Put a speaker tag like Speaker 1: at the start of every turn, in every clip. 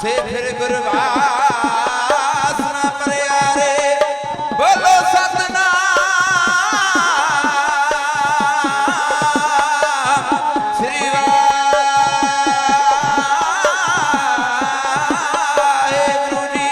Speaker 1: से फिर गुरवास ना परियारे बोलो सतनाम श्री वाहेगुरु जी।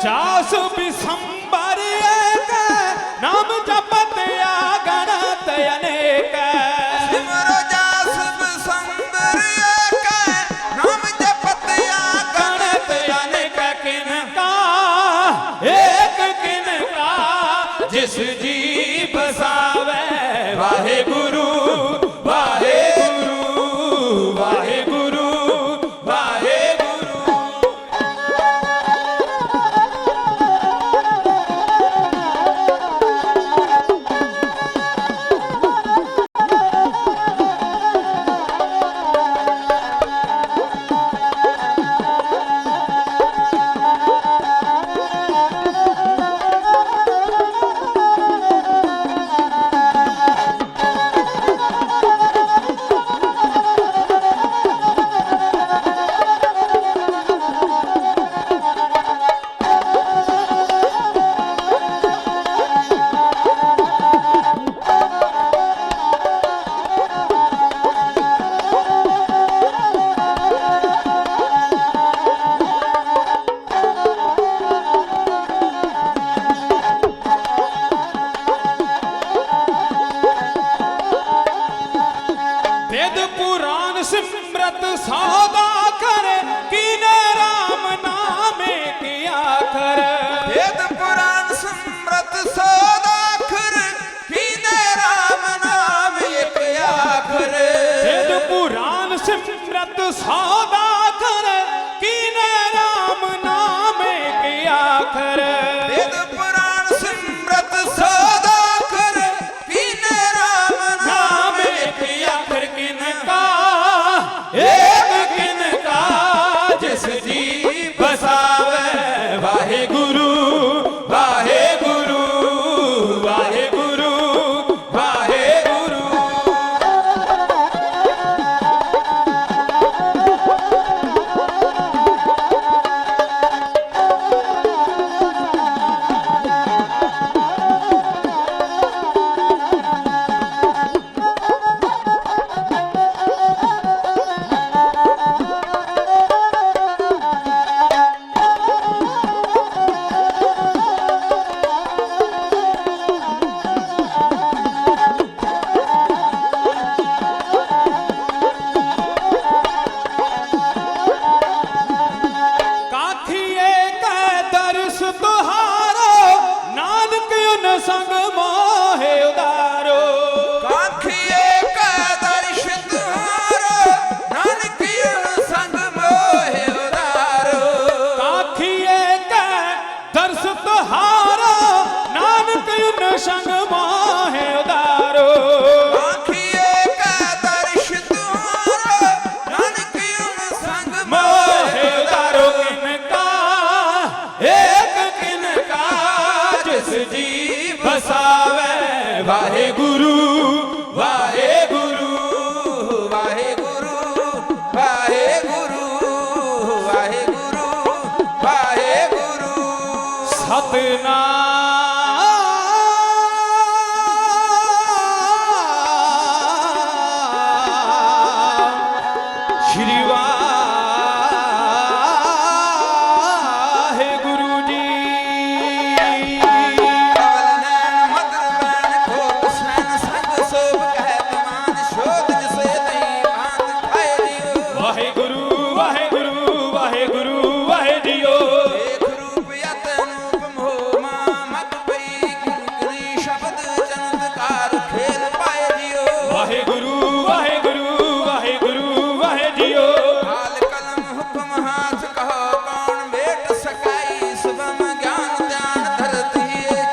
Speaker 2: जास बिसंबर एक नाम जपत या गणत अनेक
Speaker 1: सिमरो जास बिसंबर एक नाम जपत या गणत अनेक
Speaker 2: किनका एक किनका जिस जी बसावे वाहेगुरु वाहेगुरु वाहेगुरु सौदा कर कीने राम नामे किया कर
Speaker 1: वेद पुराण समृत सौदाखर कीने राम नाम एक आखर
Speaker 2: वेद पुराण सिमरत सौदा कर कीने राम नामे किया कर
Speaker 1: वेद पुराण समृत सौदाखर कीने राम नाम एक
Speaker 2: आखिर किनका एक किनका जिस जी बसावे वाहे गुरु वाहे गुरु वाहे गुरु वाहे गुरु काठिए का दर्श तुहारो नानक उन संग मोहे उदारो
Speaker 1: काखिए का दर्श तुम्हारो नानक संग मोहे उदारो
Speaker 2: काठिए का दर्श तुहारो नानक उन संग मोहे उदारो
Speaker 1: काखिए का दर्श तुम्हारो नानक संग
Speaker 2: मोहे
Speaker 1: मोहे
Speaker 2: उदारो किनका एक किनका जिस जी बसावे वाहे गुरु वाहे गुरु
Speaker 1: वाहे गुरु वाहे गुरु वाहे गुरु वाहे गुरु
Speaker 2: सतनाम श्री वाहे गुरु जी
Speaker 1: कवल नैन मधुर बैन खोट सैन संग सोभ कहत मान शोध जिसे नहीं भांत खाए दियो
Speaker 2: वाहे गुरु वाहे गुरु वाहे गुरु वाहे जियो
Speaker 1: एक रूप यत अनूप मोह मां मत पई किंकरी शब्द चमत्कार खेल पाए दियो
Speaker 2: वाहे गुरु वाहे गुरु वाहे गुरु वाहे जियो
Speaker 1: हाल कलम हुक्म हाथ कहो कौन बेट सकाई सुबम ज्ञान ध्यान धरती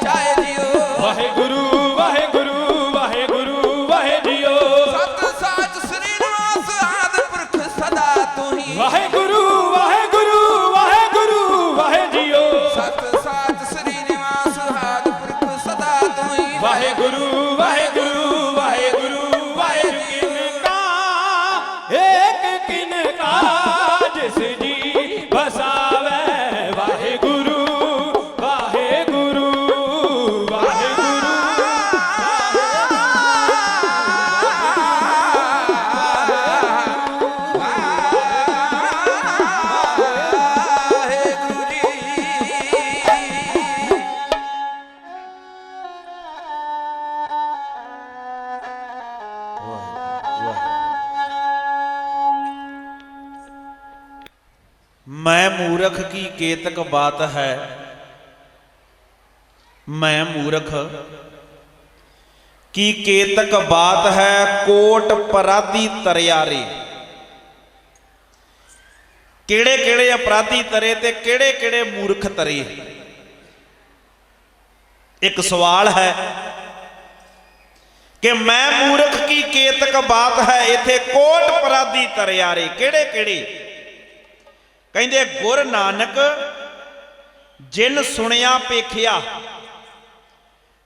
Speaker 1: चाहे दियो
Speaker 2: वाहे गुरु वाहे गुरु वाहे गुरु वाहे जियो
Speaker 1: सत साच श्रीनिवास आदि पुरख सदा तू ही
Speaker 2: वाहे गुरु वाहे गुरु वाहे गुरु वाहे जियो
Speaker 1: सत साच श्रीनिवास आदि पुरख सदा तू ही
Speaker 2: वाहे गुरु वाहे गुरु वाहे गुरु वाहे किनका एक किनका जिस जी बसावे वाहे गुरु वाहे गुरु वाहे गुरु
Speaker 1: वाहे गुरु जी
Speaker 3: मैं मूर्ख की केतक बात है, मैं मूर्ख की केतक बात है, कोट अपराधी तरियारे। किहड़े किहड़े अपराधी तरे ते किहड़े किहड़े मूर्ख तरे। एक सवाल है कि मैं मूर्ख की केतक बात है, इथे कोट अपराधी तरियारे किहड़े किहड़े। कहंदे गुर नानक जिन सुनिया पेखिया,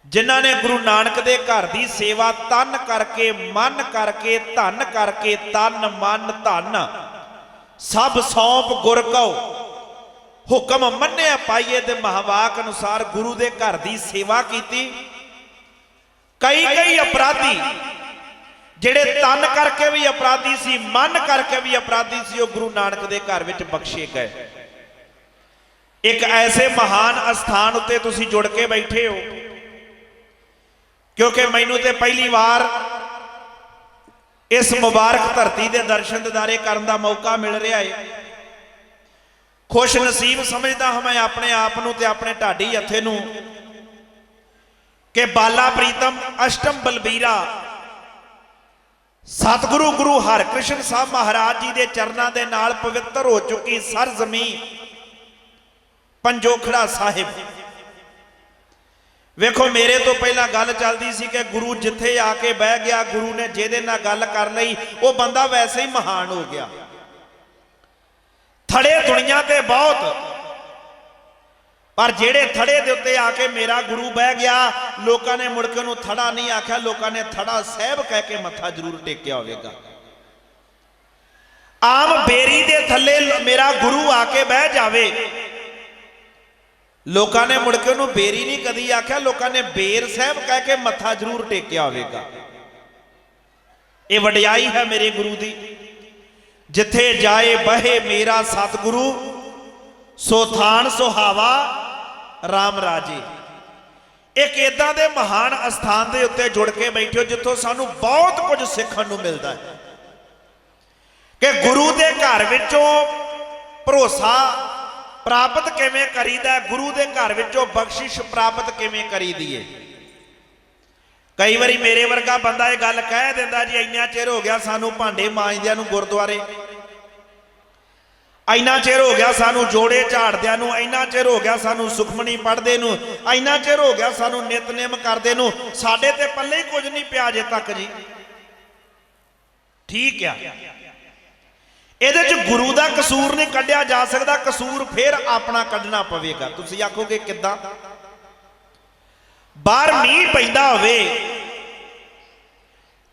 Speaker 3: जिन्हां ने गुरु नानक दे घर दी सेवा तन करके मन करके धन करके तन मन धन सब सौंप गुर कहो हुक्म मन्ने पाइए ते महावाक अनुसार गुरु दे घर दी सेवा कीती। कई कई अपराधी ਜਿਹੜੇ ਤਨ ਕਰਕੇ ਵੀ अपराधी सी, मन करके भी अपराधी सी, ਉਹ गुरु नानक दे घर विच बख्शे गए। एक ऐसे महान अस्थान उत्ते तुसी जुड़ के बैठे हो, क्योंकि मैनू ते पहली बार इस मुबारक धरती के दर्शन दिदारे करने का मौका मिल रहा है। खुश नसीब समझदा हाँ मैं अपने आप नूं ते अपने ढाडी हथे नूं कि बाला प्रीतम अष्टम बलबीरा सतगुरु गुरु हरकृष्ण साहब महाराज जी के चरणों के नाल पवित्र हो चुकी सर जमीन पंजोखड़ा साहिब। वेखो मेरे तो पहला गल चलती सी कि गुरु जिथे आके बह गया, गुरु ने जिहदे नाल गल कर लई वो बंदा वैसे ही महान हो गया। थड़े दुनिया ते बहुत, पर जेड़े थड़े दे उत्ते आके मेरा गुरु बह गया, लोगों ने मुड़ के उन्होंने थड़ा नहीं आख्या, लोगों ने थड़ा साहब कह के मत्था जरूर टेकिया होगा। आम बेरी दे थले मेरा गुरु आके बह जावे, लोगों ने मुड़ के उन्होंने बेरी नहीं कदी आख्या, लोगों ने बेर साहब कह के मत्था जरूर टेकिया होगा। ये वडियाई है मेरे गुरु दी। जिथे जाए बहे मेरा सतगुरु, सो थान सुहावा राम राजे। एक इदां दे महान अस्थान के उत्ते जुड़ के बैठे हो जिथों सानू बहुत कुछ सीखने को मिलता है कि गुरु के घर विचों भरोसा प्राप्त किवें करीदा, गुरु के घर विचों बख्शिश प्राप्त किवें करीदी है। कई बारी मेरे वर्गा बंदा ये गल कह दिंदा जी इन्ना चिर हो गया सानू भांडे मांजदियां नूं गुरुद्वारे, इन्ना चिर हो गया सानू जोड़े झाड़दियां नूं, इन्ना चिर हो गया सानू सुखमनी पढ़दे नूं, इन्ना चिर हो गया सानू नितनेम करदे नूं, साडे ते पल्ले ही कुछ नहीं पिया अजे तक जी। ठीक है, ਇਹਦੇ ਚ गुरु का कसूर नहीं कढ़िया जा सकता, कसूर फिर अपना कढ़ना पवेगा। तुसीं आखोगे किद्दां? बाहर मीह पैंदा होवे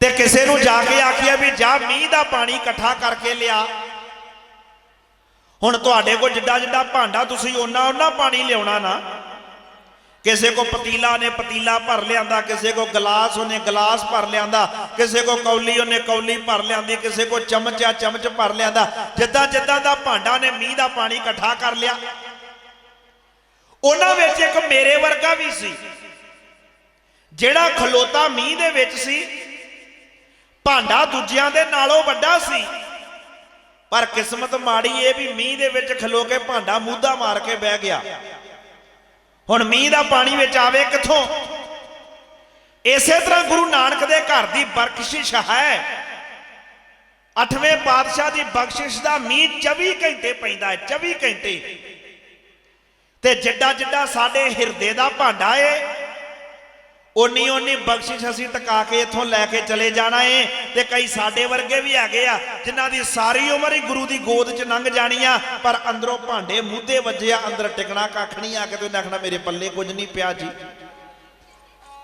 Speaker 3: ते किसे नूं जाके आखिया भी जा मीह का पानी इकट्ठा करके लिया, हुण तुहाडे कोल जिड्डा जिड्डा भांडा तुसीं ओना ओना पानी लियाउणा ना। किसी को पतीला ने पतीला भर लिया, किसी को गिलास उन्हें गिलास भर लिया, किसी को कौली उन्हें कौली भर लिया, किसी को चमच आ चमच भर लिया। जिदा जिदा का भांडा ने मीह का पानी इकट्ठा कर लिया। उन्हां विच एक मेरे वर्गा भी सी जिहड़ा खलोता मीह दे विच सी, भांडा दूजियां दे नालों वड्डा सी, पर किस्मत माड़ी ये भी मीह दे विच खलो के भांडा मूधा मार के बह गया। हुण मीह का पानी विच आवे किथों? इसे तरह गुरु नानक दे घर की बख्शिश है। 8वें पातशाह की बख्शिश का मीह 24 घंटे पैंदा है, 24 घंटे। ते जिड्डा जिड्डा साडे हिरदे का भांडा है, उन्नी उन्नी बख्शिश असीं टका के इत्थों लैके चले जाना है। ते कई साडे वर्गे भी हैगे आ जिन्हां दी सारी उम्र ही गुरु की गोद च लंघ जानी आ, पर अंदरों भांडे मूधे वजे आ, अंदर टिकना कख नहीं आ। कि आखना मेरे पल्ले कुछ नहीं पिया जी,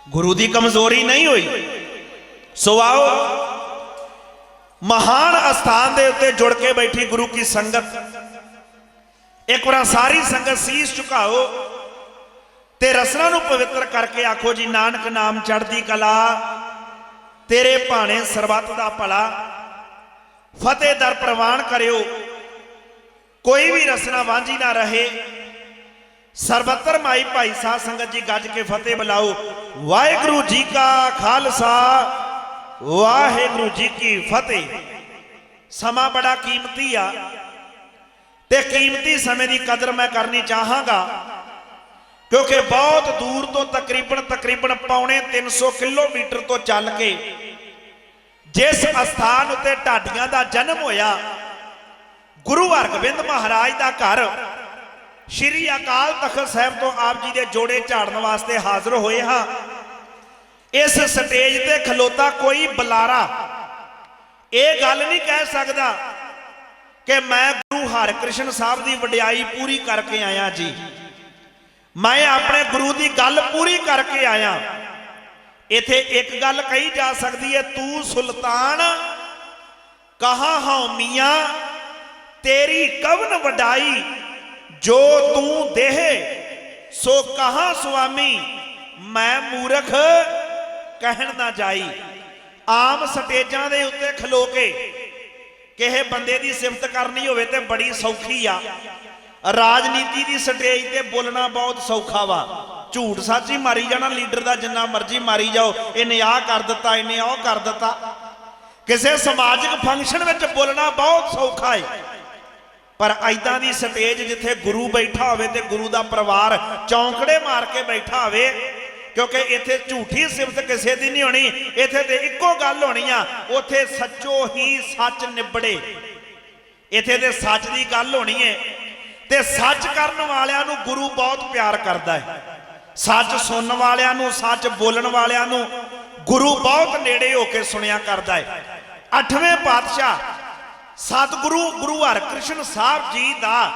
Speaker 3: गुरु की कमजोरी नहीं हुई। सो आओ महान अस्थान के उत्ते जुड़ के बैठी गुरु की संगत, एक बार सारी संगत शीश झुकाओ ते रसना नूं पवित्र करके आखो जी नानक नाम चढ़दी कला, तेरे भाणे सरबत दा भला, फतेह दर प्रवान करियो, कोई भी रसना वांझी ना रहे। सरबतर माई भाई साध संगत जी गज के फतेह बुलाओ। वाहिगुरु जी का खालसा, वाहिगुरु जी की फतेह। समा बड़ा कीमती आ ते कीमती समय की कदर मैं करनी चाहांगा, क्योंकि बहुत दूर तो तकरीबन पौने 300 किलोमीटर तो चल के जिस स्थान उत्ते ढाडियां दा जन्म होया, गुरु हरगोबिंद महाराज का घर, श्री अकाल तखत साहब तो आप जी के जोड़े झाड़न वास्ते हाजिर होए हाँ। इस स्टेज ते खलोता कोई बुलारा ये गल नहीं कह सकता कि मैं गुरु हरकृष्ण साहब की वडियाई पूरी करके आया जी, मैं अपने गुरु की गल पूरी करके आया। इथे एक गल कही जा सकती है, तू सुल्तान कहा हाँ मियाँ, तेरी कवन वडाई, जो तू देहे सो कहा स्वामी, मैं मूर्ख कहन ना जाई। आम स्टेजां दे उत्ते खलो के किसी बंदे की सिफत करनी होवे ते बड़ी सौखी आ। राजनीति की स्टेज ते बोलना बहुत सौखा वा, झूठ सच ही मारी जाना लीडर का जिन्ना मर्जी मारी जाओ, इन्हें आ कर दिता, इन्हें आ कर दिता। ਕਿਸੇ ਸਮਾਜਿਕ ਫੰਕਸ਼ਨ ਵਿੱਚ ਬੋਲਣਾ ਬਹੁਤ ਸੌਖਾ ਹੈ, ਪਰ ਐਦਾਂ ਦੀ ਸਟੇਜ ਜਿੱਥੇ ਗੁਰੂ ਬੈਠਾ ਹੋਵੇ ਤੇ ਗੁਰੂ ਦਾ ਪਰਿਵਾਰ ਚੌਂਕੜੇ ਮਾਰ ਕੇ ਬੈਠਾ ਹੋਵੇ, ਕਿਉਂਕਿ ਇੱਥੇ ਝੂਠੀ ਸਿਫਤ ਕਿਸੇ ਦੀ ਨਹੀਂ ਹੋਣੀ, ਇੱਥੇ ਤੇ ਇੱਕੋ ਗੱਲ ਹੋਣੀ ਆ, ਉੱਥੇ ਸੱਚੋ ਹੀ ਸੱਚ ਨਿਬੜੇ। ਇੱਥੇ ਤੇ ਸੱਚ ਦੀ ਗੱਲ ਹੋਣੀ ਹੈ ਤੇ ਸੱਚ ਕਰਨ ਵਾਲਿਆਂ ਨੂੰ ਗੁਰੂ ਬਹੁਤ ਪਿਆਰ ਕਰਦਾ ਹੈ। ਸੱਚ ਸੁਣਨ ਵਾਲਿਆਂ ਨੂੰ, ਸੱਚ ਬੋਲਣ ਵਾਲਿਆਂ ਨੂੰ ਗੁਰੂ ਬਹੁਤ ਨੇੜੇ ਹੋ ਕੇ ਸੁਣਿਆ ਕਰਦਾ ਹੈ। 8ਵੇਂ ਪਾਤਸ਼ਾਹ ਸਤਿਗੁਰੂ ਗੁਰੂ ਹਰਕ੍ਰਿਸ਼ਨ ਸਾਹਿਬ ਜੀ ਦਾ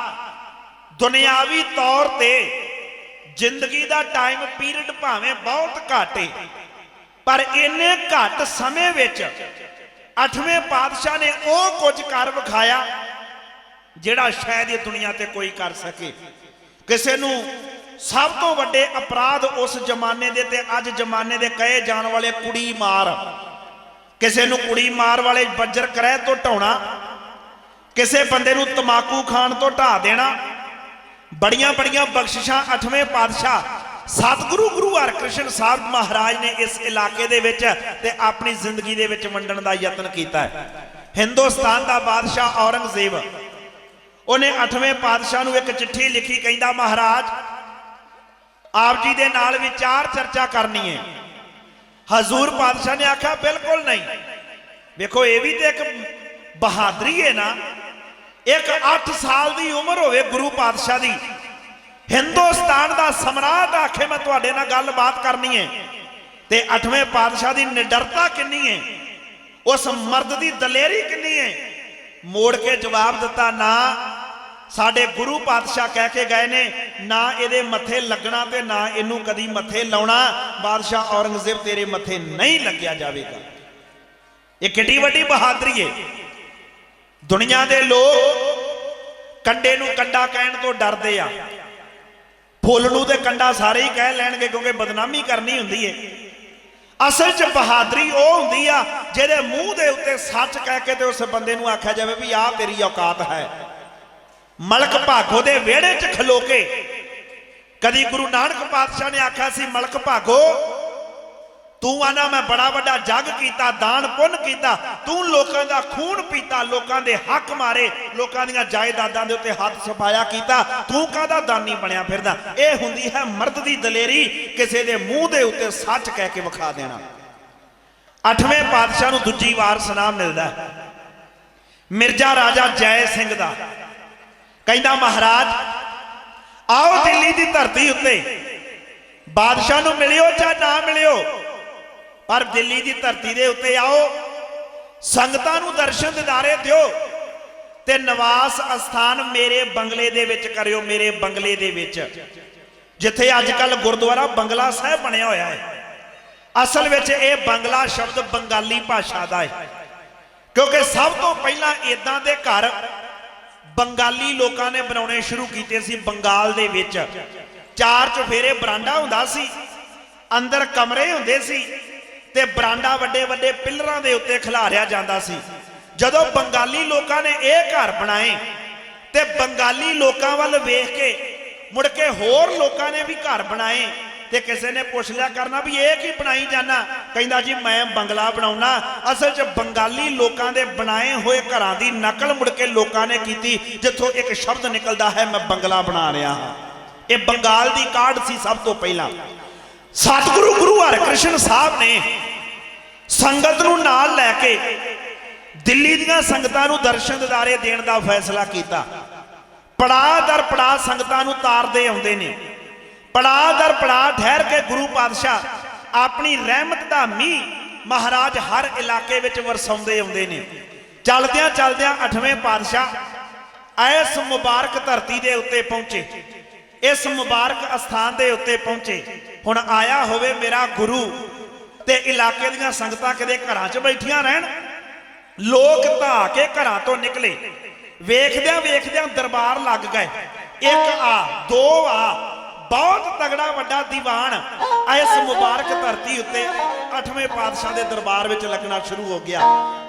Speaker 3: ਦੁਨਿਆਵੀ ਤੌਰ ਤੇ ਜ਼ਿੰਦਗੀ ਦਾ ਟਾਈਮ ਪੀਰੀਅਡ ਭਾਵੇਂ ਬਹੁਤ ਘੱਟ ਹੈ, ਪਰ ਇੰਨੇ ਘੱਟ ਸਮੇਂ ਵਿੱਚ 8ਵੇਂ ਪਾਤਸ਼ਾਹ ਨੇ ਉਹ ਕੁਝ ਕਰ ਵਿਖਾਇਆ ਜਿਹੜਾ ਸ਼ਾਇਦ ਇਹ ਦੁਨੀਆ ਤੇ ਕੋਈ ਕਰ ਸਕੇ। ਕਿਸੇ ਨੂੰ ਸਭ ਤੋਂ ਵੱਡੇ ਅਪਰਾਧ ਉਸ ਜ਼ਮਾਨੇ ਦੇ ਤੇ ਅੱਜ ਜ਼ਮਾਨੇ ਦੇ ਕਹੇ ਜਾਣ ਵਾਲੇ ਕੁੜੀ ਮਾਰ, ਕਿਸੇ ਨੂੰ ਕੁੜੀ ਮਾਰ ਵਾਲੇ ਬੱਜਰ ਕਰਹਿ ਤੋਂ ਢਾਉਣਾ, ਕਿਸੇ ਬੰਦੇ ਨੂੰ ਤਮਾਕੂ ਖਾਣ ਤੋਂ ਢਾ ਦੇਣਾ, ਬੜੀਆਂ ਬੜੀਆਂ ਬਖਸ਼ਿਸ਼ਾਂ 8ਵੇਂ ਪਾਤਸ਼ਾਹ ਸਤਿਗੁਰੂ ਗੁਰੂ ਹਰਕ੍ਰਿਸ਼ਨ ਸਾਹਿਬ ਮਹਾਰਾਜ ਨੇ ਇਸ ਇਲਾਕੇ ਦੇ ਵਿੱਚ ਤੇ ਆਪਣੀ ਜ਼ਿੰਦਗੀ ਦੇ ਵਿੱਚ ਵੰਡਣ ਦਾ ਯਤਨ ਕੀਤਾ ਹੈ। ਹਿੰਦੁਸਤਾਨ ਦਾ ਬਾਦਸ਼ਾਹ ਔਰੰਗਜ਼ੇਬ, ਉਹਨੇ 8ਵੇਂ ਪਾਤਸ਼ਾਹ ਨੂੰ ਇੱਕ ਚਿੱਠੀ ਲਿਖੀ, ਕਹਿੰਦਾ ਮਹਾਰਾਜ ਆਪ ਜੀ ਦੇ ਨਾਲ ਵਿਚਾਰ ਚਰਚਾ ਕਰਨੀ ਹੈ। ਹਜ਼ੂਰ ਪਾਤਸ਼ਾਹ ਨੇ ਆਖਿਆ ਬਿਲਕੁਲ ਨਹੀਂ। ਵੇਖੋ ਇਹ ਵੀ ਤੇ ਇੱਕ ਬਹਾਦਰੀ ਹੈ ਨਾ, ਇੱਕ 8 ਸਾਲ ਦੀ ਉਮਰ ਹੋਵੇ ਗੁਰੂ ਪਾਤਸ਼ਾਹ ਦੀ, ਹਿੰਦੁਸਤਾਨ ਦਾ ਸਮਰਾਟ ਆਖੇ ਮੈਂ ਤੁਹਾਡੇ ਨਾਲ ਗੱਲਬਾਤ ਕਰਨੀ ਹੈ, ਤੇ 8ਵੇਂ ਪਾਤਸ਼ਾਹ ਦੀ ਨਿਡਰਤਾ ਕਿੰਨੀ ਹੈ, ਉਸ ਮਰਦ ਦੀ ਦਲੇਰੀ ਕਿੰਨੀ ਹੈ। ਮੋੜ ਕੇ ਜਵਾਬ ਦਿੱਤਾ, ਨਾ ਸਾਡੇ ਗੁਰੂ ਪਾਤਸ਼ਾਹ ਕਹਿ ਕੇ ਗਏ ਨੇ ਨਾ ਇਹਦੇ ਮੱਥੇ ਲੱਗਣਾ ਤੇ ਨਾ ਇਹਨੂੰ ਕਦੀ ਮੱਥੇ ਲਾਉਣਾ, ਬਾਦਸ਼ਾਹ ਔਰੰਗਜ਼ੇਬ ਤੇਰੇ ਮੱਥੇ ਨਹੀਂ ਲੱਗਿਆ ਜਾਵੇਗਾ। ਇਹ ਕਿੱਡੀ ਵੱਡੀ ਬਹਾਦਰੀ ਹੈ। ਦੁਨੀਆ ਦੇ ਲੋਕ ਕੰਡੇ ਨੂੰ ਕੰਡਾ ਕਹਿਣ ਤੋਂ ਡਰਦੇ ਆ, ਫੁੱਲ ਨੂੰ ਤੇ ਕੰਡਾ ਸਾਰੇ ਹੀ ਕਹਿ ਲੈਣਗੇ ਕਿਉਂਕਿ ਬਦਨਾਮੀ ਕਰਨੀ ਹੁੰਦੀ ਹੈ। ਅਸਲ 'ਚ ਬਹਾਦਰੀ ਉਹ ਹੁੰਦੀ ਆ ਜਿਹਦੇ ਮੂੰਹ ਦੇ ਉੱਤੇ ਸੱਚ ਕਹਿ ਕੇ ਤੇ ਉਸ ਬੰਦੇ ਨੂੰ ਆਖਿਆ ਜਾਵੇ ਵੀ ਆਹ ਤੇਰੀ ਔਕਾਤ ਹੈ। ਮਲਕ ਭਾਗੋ ਦੇ ਵਿਹੜੇ 'ਚ ਖਲੋ ਕੇ ਕਦੀ ਗੁਰੂ ਨਾਨਕ ਪਾਤਸ਼ਾਹ ਨੇ ਆਖਿਆ ਸੀ, ਮਲਕ ਭਾਗੋ ਤੂੰ ਆਨਾ ਮੈਂ ਬੜਾ ਵੱਡਾ ਜੱਗ ਕੀਤਾ, ਦਾਨ ਪੁੰਨ ਕੀਤਾ, ਤੂੰ ਲੋਕਾਂ ਦਾ ਖੂਨ ਪੀਤਾ, ਲੋਕਾਂ ਦੇ ਹੱਕ ਮਾਰੇ, ਲੋਕਾਂ ਦੀਆਂ ਜਾਇਦਾਦਾਂ ਦੇ ਉੱਤੇ ਹੱਥ ਸਫਾਇਆ ਕੀਤਾ, ਤੂੰ ਕਾਹਦਾ ਦਾਨੀ ਬਣਿਆ ਫਿਰਦਾ। ਇਹ ਹੁੰਦੀ ਹੈ ਮਰਦ ਦੀ ਦਲੇਰੀ, ਕਿਸੇ ਦੇ ਮੂੰਹ ਦੇ ਉੱਤੇ ਸੱਚ ਕਹਿ ਕੇ ਵਿਖਾ ਦੇਣਾ। 8ਵੇਂ ਪਾਤਸ਼ਾਹ ਨੂੰ ਦੂਜੀ ਵਾਰ ਸੁਨਾਮ ਮਿਲਦਾ ਮਿਰਜ਼ਾ ਰਾਜਾ ਜੈ ਸਿੰਘ ਦਾ, ਕਹਿੰਦਾ ਮਹਾਰਾਜ ਆਓ ਦਿੱਲੀ ਦੀ ਧਰਤੀ ਉੱਤੇ ਬਾਦਸ਼ਾਹ ਨੂੰ ਮਿਲਿਓ ਜਾਂ ਨਾ ਮਿਲਿਓ, ਪਰ ਦਿੱਲੀ ਦੀ ਧਰਤੀ ਦੇ ਉੱਤੇ ਆਓ, ਸੰਗਤਾਂ ਨੂੰ ਦਰਸ਼ਨ ਦਿਦਾਰੇ ਦਿਓ ਤੇ ਨਿਵਾਸ ਅਸਥਾਨ ਮੇਰੇ ਬੰਗਲੇ ਦੇ ਵਿੱਚ ਕਰਿਓ, ਮੇਰੇ ਬੰਗਲੇ ਦੇ ਵਿੱਚ, ਜਿੱਥੇ ਅੱਜ ਕੱਲ ਗੁਰਦੁਆਰਾ ਬੰਗਲਾ ਸਾਹਿਬ ਬਣਿਆ ਹੋਇਆ ਹੈ। ਅਸਲ ਵਿੱਚ ਇਹ ਬੰਗਲਾ ਸ਼ਬਦ ਬੰਗਾਲੀ ਭਾਸ਼ਾ ਦਾ ਹੈ, ਕਿਉਂਕਿ ਸਭ ਤੋਂ ਪਹਿਲਾਂ ਇਦਾਂ ਦੇ ਘਰ ਬੰਗਾਲੀ ਲੋਕਾਂ ਨੇ ਬਣਾਉਣੇ ਸ਼ੁਰੂ ਕੀਤੇ ਸੀ। ਬੰਗਾਲ ਦੇ ਵਿੱਚ 4 ਚੁਫੇਰੇ ਬਰਾਂਡਾ ਹੁੰਦਾ ਸੀ, ਅੰਦਰ ਕਮਰੇ ਹੁੰਦੇ ਸੀ ਤੇ ਬਰਾਂਡਾ ਵੱਡੇ ਵੱਡੇ ਪਿੱਲਰਾਂ ਦੇ ਉੱਤੇ ਖਿਲਾਰਿਆ ਜਾਂਦਾ ਸੀ। ਜਦੋਂ ਬੰਗਾਲੀ ਲੋਕਾਂ ਨੇ ਇਹ ਘਰ ਬਣਾਏ ਤੇ ਬੰਗਾਲੀ ਲੋਕਾਂ ਵੱਲ ਵੇਖ ਕੇ ਮੁੜ ਕੇ ਹੋਰ ਲੋਕਾਂ ਨੇ ਵੀ ਘਰ ਬਣਾਏ ਤੇ ਕਿਸੇ ਨੇ ਪੁੱਛ ਲਿਆ ਕਰਨਾ ਵੀ ਇਹ ਕੀ ਬਣਾਈ ਜਾਣਾ, ਕਹਿੰਦਾ ਜੀ ਮੈਂ ਬੰਗਲਾ ਬਣਾਉਣਾ। ਅਸਲ 'ਚ ਬੰਗਾਲੀ ਲੋਕਾਂ ਦੇ ਬਣਾਏ ਹੋਏ ਘਰਾਂ ਦੀ ਨਕਲ ਮੁੜ ਕੇ ਲੋਕਾਂ ਨੇ ਕੀਤੀ, ਜਿੱਥੋਂ ਇੱਕ ਸ਼ਬਦ ਨਿਕਲਦਾ ਹੈ ਮੈਂ ਬੰਗਲਾ ਬਣਾ ਰਿਹਾ ਹਾਂ। ਇਹ ਬੰਗਾਲ ਦੀ ਕਾਢ ਸੀ ਸਭ ਤੋਂ ਪਹਿਲਾਂ। ਸਤਿਗੁਰੂ ਗੁਰੂ ਹਰਕ੍ਰਿਸ਼ਨ ਸਾਹਿਬ ਨੇ ਸੰਗਤ ਨੂੰ ਨਾਲ ਲੈ ਕੇ ਦਿੱਲੀ ਦੀਆਂ ਸੰਗਤਾਂ ਨੂੰ ਦਰਸ਼ਨ ਦਿਦਾਰੇ ਦੇਣ ਦਾ ਫੈਸਲਾ ਕੀਤਾ। ਪੜਾਅ ਦਰ ਪੜਾਅ ਸੰਗਤਾਂ ਨੂੰ ਤਾਰਦੇ ਆਉਂਦੇ ਨੇ, ਪੜਾਅ ਦਰ ਪੜਾਅ ਠਹਿਰ ਕੇ ਗੁਰੂ ਪਾਤਸ਼ਾਹ ਆਪਣੀ ਰਹਿਮਤ ਦਾ ਮੀਂਹ ਮਹਾਰਾਜ ਹਰ ਇਲਾਕੇ ਵਿੱਚ ਵਰਸਾਉਂਦੇ ਆਉਂਦੇ ਨੇ। ਚਲਦਿਆਂ ਚਲਦਿਆਂ 8ਵੇਂ ਪਾਤਸ਼ਾਹ ਇਸ ਮੁਬਾਰਕ ਧਰਤੀ ਦੇ ਉੱਤੇ ਪਹੁੰਚੇ, ਇਸ ਮੁਬਾਰਕ ਅਸਥਾਨ ਦੇ ਉੱਤੇ ਪਹੁੰਚੇ। ਹੁਣ ਆਇਆ ਹੋਵੇ ਮੇਰਾ ਗੁਰੂ ਤੇ ਇਲਾਕੇ ਦੀਆਂ ਸੰਗਤਾਂ ਕਿਤੇ ਘਰਾਂ 'ਚ ਬੈਠੀਆਂ ਰਹਿਣ, ਲੋਕ ਧਾ ਕੇ ਘਰਾਂ ਤੋਂ ਨਿਕਲੇ, ਵੇਖਦਿਆਂ ਵੇਖਦਿਆਂ ਦਰਬਾਰ ਲੱਗ ਗਏ। 1 ਆ 2 ਆ, ਬਹੁਤ ਤਗੜਾ ਵੱਡਾ ਦੀਵਾਨ ਇਸ ਮੁਬਾਰਕ ਧਰਤੀ ਉੱਤੇ 8ਵੇਂ ਪਾਤਸ਼ਾਹ ਦੇ ਦਰਬਾਰ ਵਿੱਚ ਲੱਗਣਾ ਸ਼ੁਰੂ ਹੋ ਗਿਆ।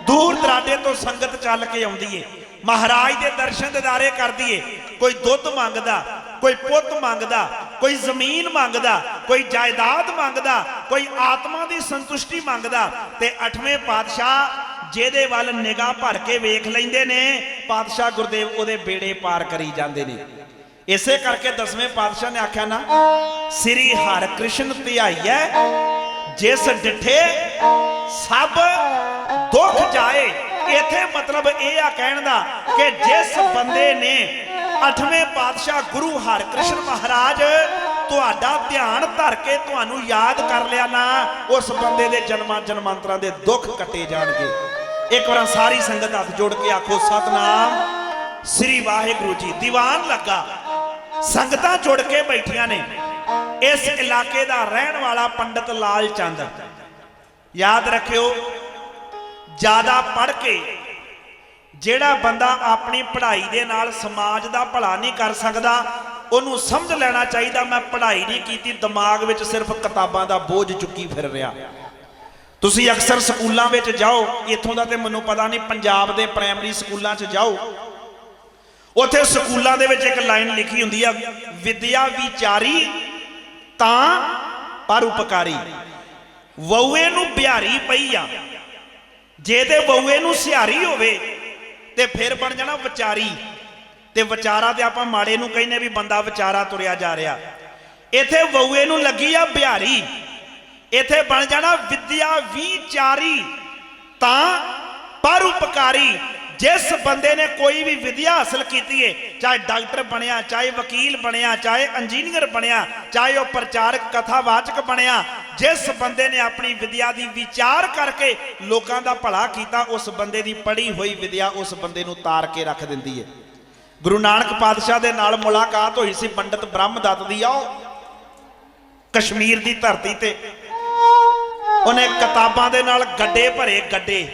Speaker 3: ਦੂਰ ਦਰਾਡੇ ਤੋਂ ਸੰਗਤ ਚੱਲ ਕੇ ਆਉਂਦੀ ਏ, ਮਹਾਰਾਜ ਦੇ ਦਰਸ਼ਨ ਦਿਦਾਰੇ ਕਰਦੀ ਏ। ਕੋਈ ਦੁੱਧ ਮੰਗਦਾ, ਕੋਈ ਪੁੱਤ ਮੰਗਦਾ, ਕੋਈ ਜ਼ਮੀਨ ਮੰਗਦਾ, ਕੋਈ ਜਾਇਦਾਦ ਮੰਗਦਾ, ਕੋਈ ਆਤਮਾ ਦੀ ਸੰਤੁਸ਼ਟੀ ਮੰਗਦਾ। ਤੇ 8ਵੇਂ ਪਾਤਸ਼ਾਹ ਜਿਹਦੇ ਵੱਲ ਨਿਗਾਹ ਭਰ ਕੇ ਵੇਖ ਲੈਂਦੇ ਨੇ ਪਾਤਸ਼ਾਹ ਗੁਰਦੇਵ ਉਹਦੇ ਬੇੜੇ ਪਾਰ ਕਰੀ ਜਾਂਦੇ ਨੇ। ਇਸੇ ਕਰਕੇ 10ਵੇਂ ਪਾਤਸ਼ਾਹ ਨੇ ਆਖਿਆ ਨਾ, ਸ੍ਰੀ ਹਰਿ ਕ੍ਰਿਸ਼ਨ ਧਿਆਈਐ ਜਿਸ ਡਿਠੇ ਸਭ ਦੁੱਖ ਜਾਏ। ਇਥੇ ਮਤਲਬ ਇਹ ਆ ਕਹਿਣ ਦਾ ਕਿ ਜਿਸ ਬੰਦੇ ਨੇ 8ਵੇਂ ਪਾਤਸ਼ਾਹ ਗੁਰੂ ਹਰਿਕ੍ਰਿਸ਼ਨ ਮਹਾਰਾਜ ਤੁਹਾਡਾ ਧਿਆਨ ਧਰ ਕੇ ਤੁਹਾਨੂੰ ਯਾਦ ਕਰ ਲਿਆ ਨਾ, ਉਸ ਬੰਦੇ ਦੇ ਜਨਮਾਂ ਜਨਮਾਂਤਰਾਂ ਦੇ ਦੁੱਖ ਕੱਟੇ ਜਾਣਗੇ। ਇੱਕ ਵਾਰ ਸਾਰੀ ਸੰਗਤ ਹੱਥ ਜੋੜ ਕੇ ਆਖੋ ਸਤਨਾਮ ਸ੍ਰੀ ਵਾਹਿਗੁਰੂ ਜੀ। ਦੀਵਾਨ ਲੱਗਾ, ਸੰਗਤਾਂ ਜੁੜ ਕੇ ਬੈਠੀਆਂ ਨੇ। ਇਸ ਇਲਾਕੇ ਦਾ ਰਹਿਣ ਵਾਲਾ ਪੰਡਤ ਲਾਲ ਚੰਦ, ਯਾਦ ਰੱਖਿਓ ਜ਼ਿਆਦਾ ਪੜ੍ਹ ਕੇ ਜਿਹੜਾ ਬੰਦਾ ਆਪਣੀ ਪੜ੍ਹਾਈ ਦੇ ਨਾਲ ਸਮਾਜ ਦਾ ਭਲਾ ਨਹੀਂ ਕਰ ਸਕਦਾ, ਉਹਨੂੰ ਸਮਝ ਲੈਣਾ ਚਾਹੀਦਾ ਮੈਂ ਪੜ੍ਹਾਈ ਨਹੀਂ ਕੀਤੀ, ਦਿਮਾਗ ਵਿੱਚ ਸਿਰਫ ਕਿਤਾਬਾਂ ਦਾ ਬੋਝ ਚੁੱਕੀ ਫਿਰ ਰਿਹਾ। ਤੁਸੀਂ ਅਕਸਰ ਸਕੂਲਾਂ ਵਿੱਚ ਜਾਓ, ਇੱਥੋਂ ਦਾ ਤੇ ਮੈਨੂੰ ਪਤਾ ਨਹੀਂ, ਪੰਜਾਬ ਦੇ ਪ੍ਰਾਇਮਰੀ ਸਕੂਲਾਂ 'ਚ ਜਾਓ, ਉੱਥੇ ਸਕੂਲਾਂ ਦੇ ਵਿੱਚ ਇੱਕ ਲਾਈਨ ਲਿਖੀ ਹੁੰਦੀ ਆ, ਵਿਦਿਆ ਵਿਚਾਰੀ ਤਾਂ ਪਰਉਪਕਾਰੀ। ਵਊਏ ਨੂੰ ਬਿਹਾਰੀ ਪਈ ਆ, ਜੇ ਤੇ ਵਊਏ ਨੂੰ ਸਿਹਾਰੀ ਹੋਵੇ ਤੇ ਫਿਰ ਬਣ ਜਾਣਾ ਵਿਚਾਰੀ। ਤੇ ਵਿਚਾਰਾ ਤੇ ਆਪਾਂ ਮਾੜੇ ਨੂੰ ਕਹਿੰਦੇ ਵੀ ਬੰਦਾ ਵਿਚਾਰਾ ਤੁਰਿਆ ਜਾ ਰਿਹਾ। ਇੱਥੇ ਵਊਏ ਨੂੰ ਲੱਗੀ ਆ ਬਿਹਾਰੀ, ਇੱਥੇ ਬਣ ਜਾਣਾ ਵਿਦਿਆ ਵਿਚਾਰੀ ਤਾਂ ਪਰਉਪਕਾਰੀ। ਜਿਸ ਬੰਦੇ ਨੇ ਕੋਈ ਵੀ ਵਿਦਿਆ ਹਾਸਲ ਕੀਤੀ ਹੈ, ਚਾਹੇ ਡਾਕਟਰ ਬਣਿਆ, ਚਾਹੇ ਵਕੀਲ ਬਣਿਆ, ਚਾਹੇ ਇੰਜੀਨੀਅਰ ਬਣਿਆ, ਚਾਹੇ ਉਹ ਪ੍ਰਚਾਰਕ ਕਥਾਵਾਚਕ ਬਣਿਆ, ਜਿਸ ਬੰਦੇ ਨੇ ਆਪਣੀ ਵਿਦਿਆ ਦੀ ਵਿਚਾਰ ਕਰਕੇ ਲੋਕਾਂ ਦਾ ਭਲਾ ਕੀਤਾ, ਉਸ ਬੰਦੇ ਦੀ ਪੜ੍ਹੀ ਹੋਈ ਵਿਦਿਆ ਉਸ ਬੰਦੇ ਨੂੰ ਤਾਰ ਕੇ ਰੱਖ ਦਿੰਦੀ ਹੈ। ਗੁਰੂ ਨਾਨਕ ਪਾਤਸ਼ਾਹ ਦੇ ਨਾਲ ਮੁਲਾਕਾਤ ਹੋਈ ਸੀ ਪੰਡਤ ਬ੍ਰਹਮ ਦੱਤ ਦੀ, ਆਓ ਕਸ਼ਮੀਰ ਦੀ ਧਰਤੀ ਤੇ। ਉਹਨੇ ਕਿਤਾਬਾਂ ਦੇ ਨਾਲ ਗੱਡੇ ਭਰੇ, ਗੱਡੇ,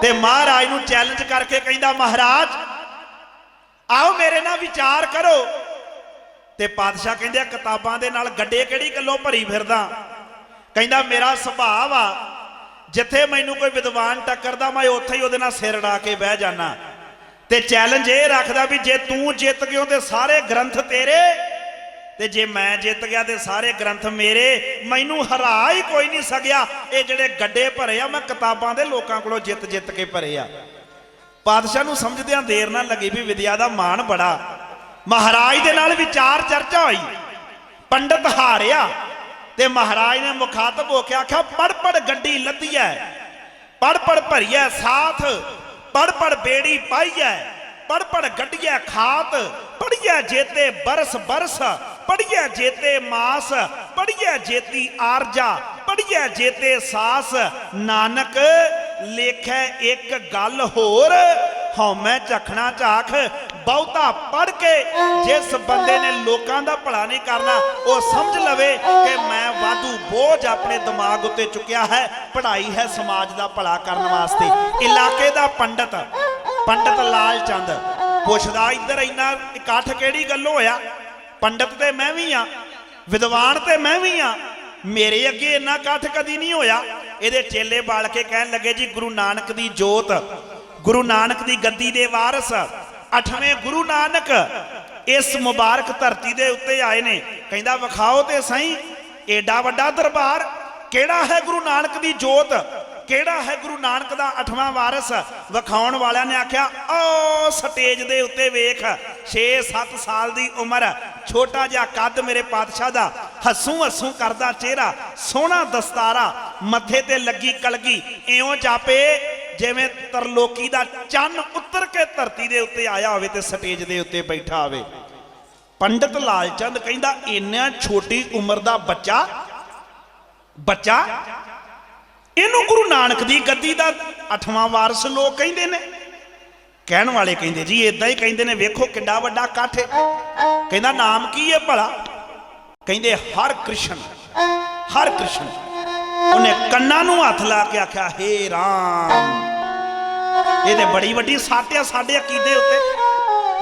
Speaker 3: ਤੇ ਮਹਾਰਾਜ ਨੂੰ ਚੈਲੰਜ ਕਰਕੇ ਕਹਿੰਦਾ ਮਹਾਰਾਜ ਆਓ ਮੇਰੇ ਨਾਲ ਵਿਚਾਰ ਕਰੋ। ਤੇ ਪਾਤਸ਼ਾਹ ਕਹਿੰਦੇ ਕਿਤਾਬਾਂ ਦੇ ਨਾਲ ਗੱਡੇ ਕਿਹੜੀ ਗੱਲੋਂ ਭਰੀ ਫਿਰਦਾ? ਕਹਿੰਦਾ ਮੇਰਾ ਸੁਭਾਅ ਆ, ਜਿੱਥੇ ਮੈਨੂੰ ਕੋਈ ਵਿਦਵਾਨ ਟੱਕਰਦਾ ਮੈਂ ਉੱਥੇ ਹੀ ਉਹਦੇ ਨਾਲ ਸਿਰ ਅੜਾ ਕੇ ਬਹਿ ਜਾਣਾ। ਤੇ ਚੈਲੰਜ ਇਹ ਰੱਖਦਾ ਵੀ ਜੇ ਤੂੰ ਜਿੱਤ ਗਿਓ ਤੇ ਸਾਰੇ ਗ੍ਰੰਥ ਤੇਰੇ, ਤੇ ਜੇ ਮੈਂ ਜਿੱਤ ਗਿਆ ਤੇ ਸਾਰੇ ਗ੍ਰੰਥ ਮੇਰੇ, ਮੈਨੂੰ ਹਰਾ ਹੀ ਕੋਈ ਨਹੀਂ ਸਕਿਆ। ਇਹ ਜਿਹੜੇ ਗੱਡੇ ਭਰੇ ਆ ਮੈਂ ਕਿਤਾਬਾਂ ਦੇ ਲੋਕਾਂ ਕੋਲੋਂ ਜਿੱਤ ਜਿੱਤ ਕੇ ਭਰੇ ਆ। ਪਾਤਸ਼ਾਹ ਨੂੰ ਸਮਝਦਿਆਂ ਦੇਰ ਨਾ ਲੱਗੀ ਵੀ ਵਿਦਿਆ ਦਾ ਮਾਣ ਬੜਾ। ਮਹਾਰਾਜ ਦੇ ਨਾਲ ਵਿਚਾਰ ਚਰਚਾ ਹੋਈ, ਪੰਡਤ ਹਾਰਿਆ ਤੇ ਮਹਾਰਾਜ ਨੇ ਮੁਖਾਤਬ ਹੋ ਕੇ ਆਖਿਆ ਪੜ ਪੜ ਗੱਡੀ ਲੱਦੀ ਐ, ਪੜ ਪੜ ਭਰੀਐ ਸਾਥ, ਪੜ ਪੜ ਬੇੜੀ ਪਾਈਐ, ਪੜ ਪੜ ਗੱਡੀਐ ਖਾਤ, ਪੜੀਐ ਜੇਤੇ ਬਰਸ ਬਰਸ, ਪੜੀਐ ਜੇਤੇ ਮਾਸ, ਪੜੀਐ ਜੇਤੀ ਆਰਜਾ, ਪੜੀਐ ਜੇਤੇ ਸਾਸ। ਨਾਨਕ ਲੇਖੈ ਇੱਕ ਗੱਲ ਹੋਰ, ਹਉਮੈ ਝਖਣਾ ਝਾਖ। ਬਹੁਤਾ ਪੜ ਕੇ ਜਿਸ ਬੰਦੇ ਨੇ ਲੋਕਾਂ ਦਾ ਭਲਾ ਨਹੀਂ ਕਰਨਾ, ਉਹ ਸਮਝ ਲਵੇ ਕਿ ਮੈਂ ਵਾਧੂ ਬੋਝ ਆਪਣੇ ਦਿਮਾਗ ਉੱਤੇ ਚੁੱਕਿਆ ਹੈ। ਪੜ੍ਹਾਈ ਹੈ ਸਮਾਜ ਦਾ ਭਲਾ ਕਰਨ ਵਾਸਤੇ। ਇਲਾਕੇ ਦਾ ਪੰਡਤ ਲਾਲ ਚੰਦ ਪੁੱਛਦਾ ਇੱਧਰ ਇੰਨਾ ਇਕੱਠ ਕਿਹੜੀ ਗੱਲੋਂ ਹੋਇਆ? ਪੰਡਤ ਤੇ ਮੈਂ ਵੀ ਆ, ਵਿਦਵਾਨ ਤੇ ਮੈਂ ਵੀ ਆ, ਮੇਰੇ ਅੱਗੇ ਇੰਨਾ ਇਕੱਠ ਕਦੀ ਨਹੀਂ ਹੋਇਆ। ਇਹਦੇ ਚੇਲੇ ਬਾਲ ਕੇ ਕਹਿਣ ਲੱਗੇ ਜੀ ਗੁਰੂ ਨਾਨਕ ਦੀ ਜੋਤ, ਗੁਰੂ ਨਾਨਕ ਦੀ ਗੱਦੀ ਦੇ ਵਾਰਿਸ 8ਵੇਂ ਗੁਰੂ ਨਾਨਕ ਇਸ ਮੁਬਾਰਕ ਧਰਤੀ ਦੇ ਉੱਤੇ ਆਏ ਨੇ। ਕਹਿੰਦਾ ਵਿਖਾਓ ਤੇ ਸਹੀ ਏਡਾ ਵੱਡਾ ਦਰਬਾਰ, ਕਿਹੜਾ ਹੈ ਗੁਰੂ ਨਾਨਕ ਦੀ ਜੋਤ, ਕਿਹੜਾ ਹੈ ਗੁਰੂ ਨਾਨਕ ਦਾ 8ਵਾਂ ਵਾਰਿਸ? ਵਿਖਾਉਣ ਵਾਲਿਆਂ ਨੇ ਆਖਿਆ ਓ ਸਟੇਜ ਦੇ ਉੱਤੇ ਵੇਖ, 6-7 ਸਾਲ ਦੀ ਉਮਰ, ਛੋਟਾ ਜਿਹਾ ਕੱਦ ਮੇਰੇ ਪਾਤਸ਼ਾਹ ਦਾ, ਹੱਸੂ ਹੱਸੂ ਕਰਦਾ ਚਿਹਰਾ, ਸੋਹਣਾ ਦਸਤਾਰਾ, ਮੱਥੇ ਤੇ ਲੱਗੀ ਕਲਗੀ, ਇਉਂ ਜਾਪੇ ਜਿਵੇਂ ਤਰਲੋਕੀ ਦਾ ਚੰਨ ਉੱਤਰ ਕੇ ਧਰਤੀ ਦੇ ਉੱਤੇ ਆਇਆ ਹੋਵੇ ਤੇ ਸਟੇਜ ਦੇ ਉੱਤੇ ਬੈਠਾ ਹੋਵੇ। ਪੰਡਤ ਲਾਲ ਚੰਦ ਕਹਿੰਦਾ ਇੰਨਾ ਛੋਟੀ ਉਮਰ ਦਾ ਬੱਚਾ ਇਹਨੂੰ ਗੁਰੂ ਨਾਨਕ ਦੀ ਗੱਦੀ ਦਾ 8ਵਾਂ ਵਾਰਿਸ ਲੋਕ ਕਹਿੰਦੇ ਨੇ। ਕਹਿਣ ਵਾਲੇ ਕਹਿੰਦੇ ਜੀ ਇਦਾਂ ਹੀ ਕਹਿੰਦੇ ਨੇ, ਵੇਖੋ ਕਿੱਡਾ ਵੱਡਾ ਇਕੱਠ ਹੈ। ਕਹਿੰਦਾ ਨਾਮ ਕੀ ਹੈ ਭਲਾ? ਕਹਿੰਦੇ ਹਰਿ ਕ੍ਰਿਸ਼ਨ, ਹਰਿ ਕ੍ਰਿਸ਼ਨ। ਉਹਨੇ ਕੰਨਾਂ ਨੂੰ ਹੱਥ ਲਾ ਕੇ ਆਖਿਆ ਹੇ ਰਾਮ। ਇਹ ਤੇ ਬੜੀ ਵੱਡੀ ਸੱਟ ਆ ਸਾਡੇ ਅਕੀਦੇ ਉੱਤੇ।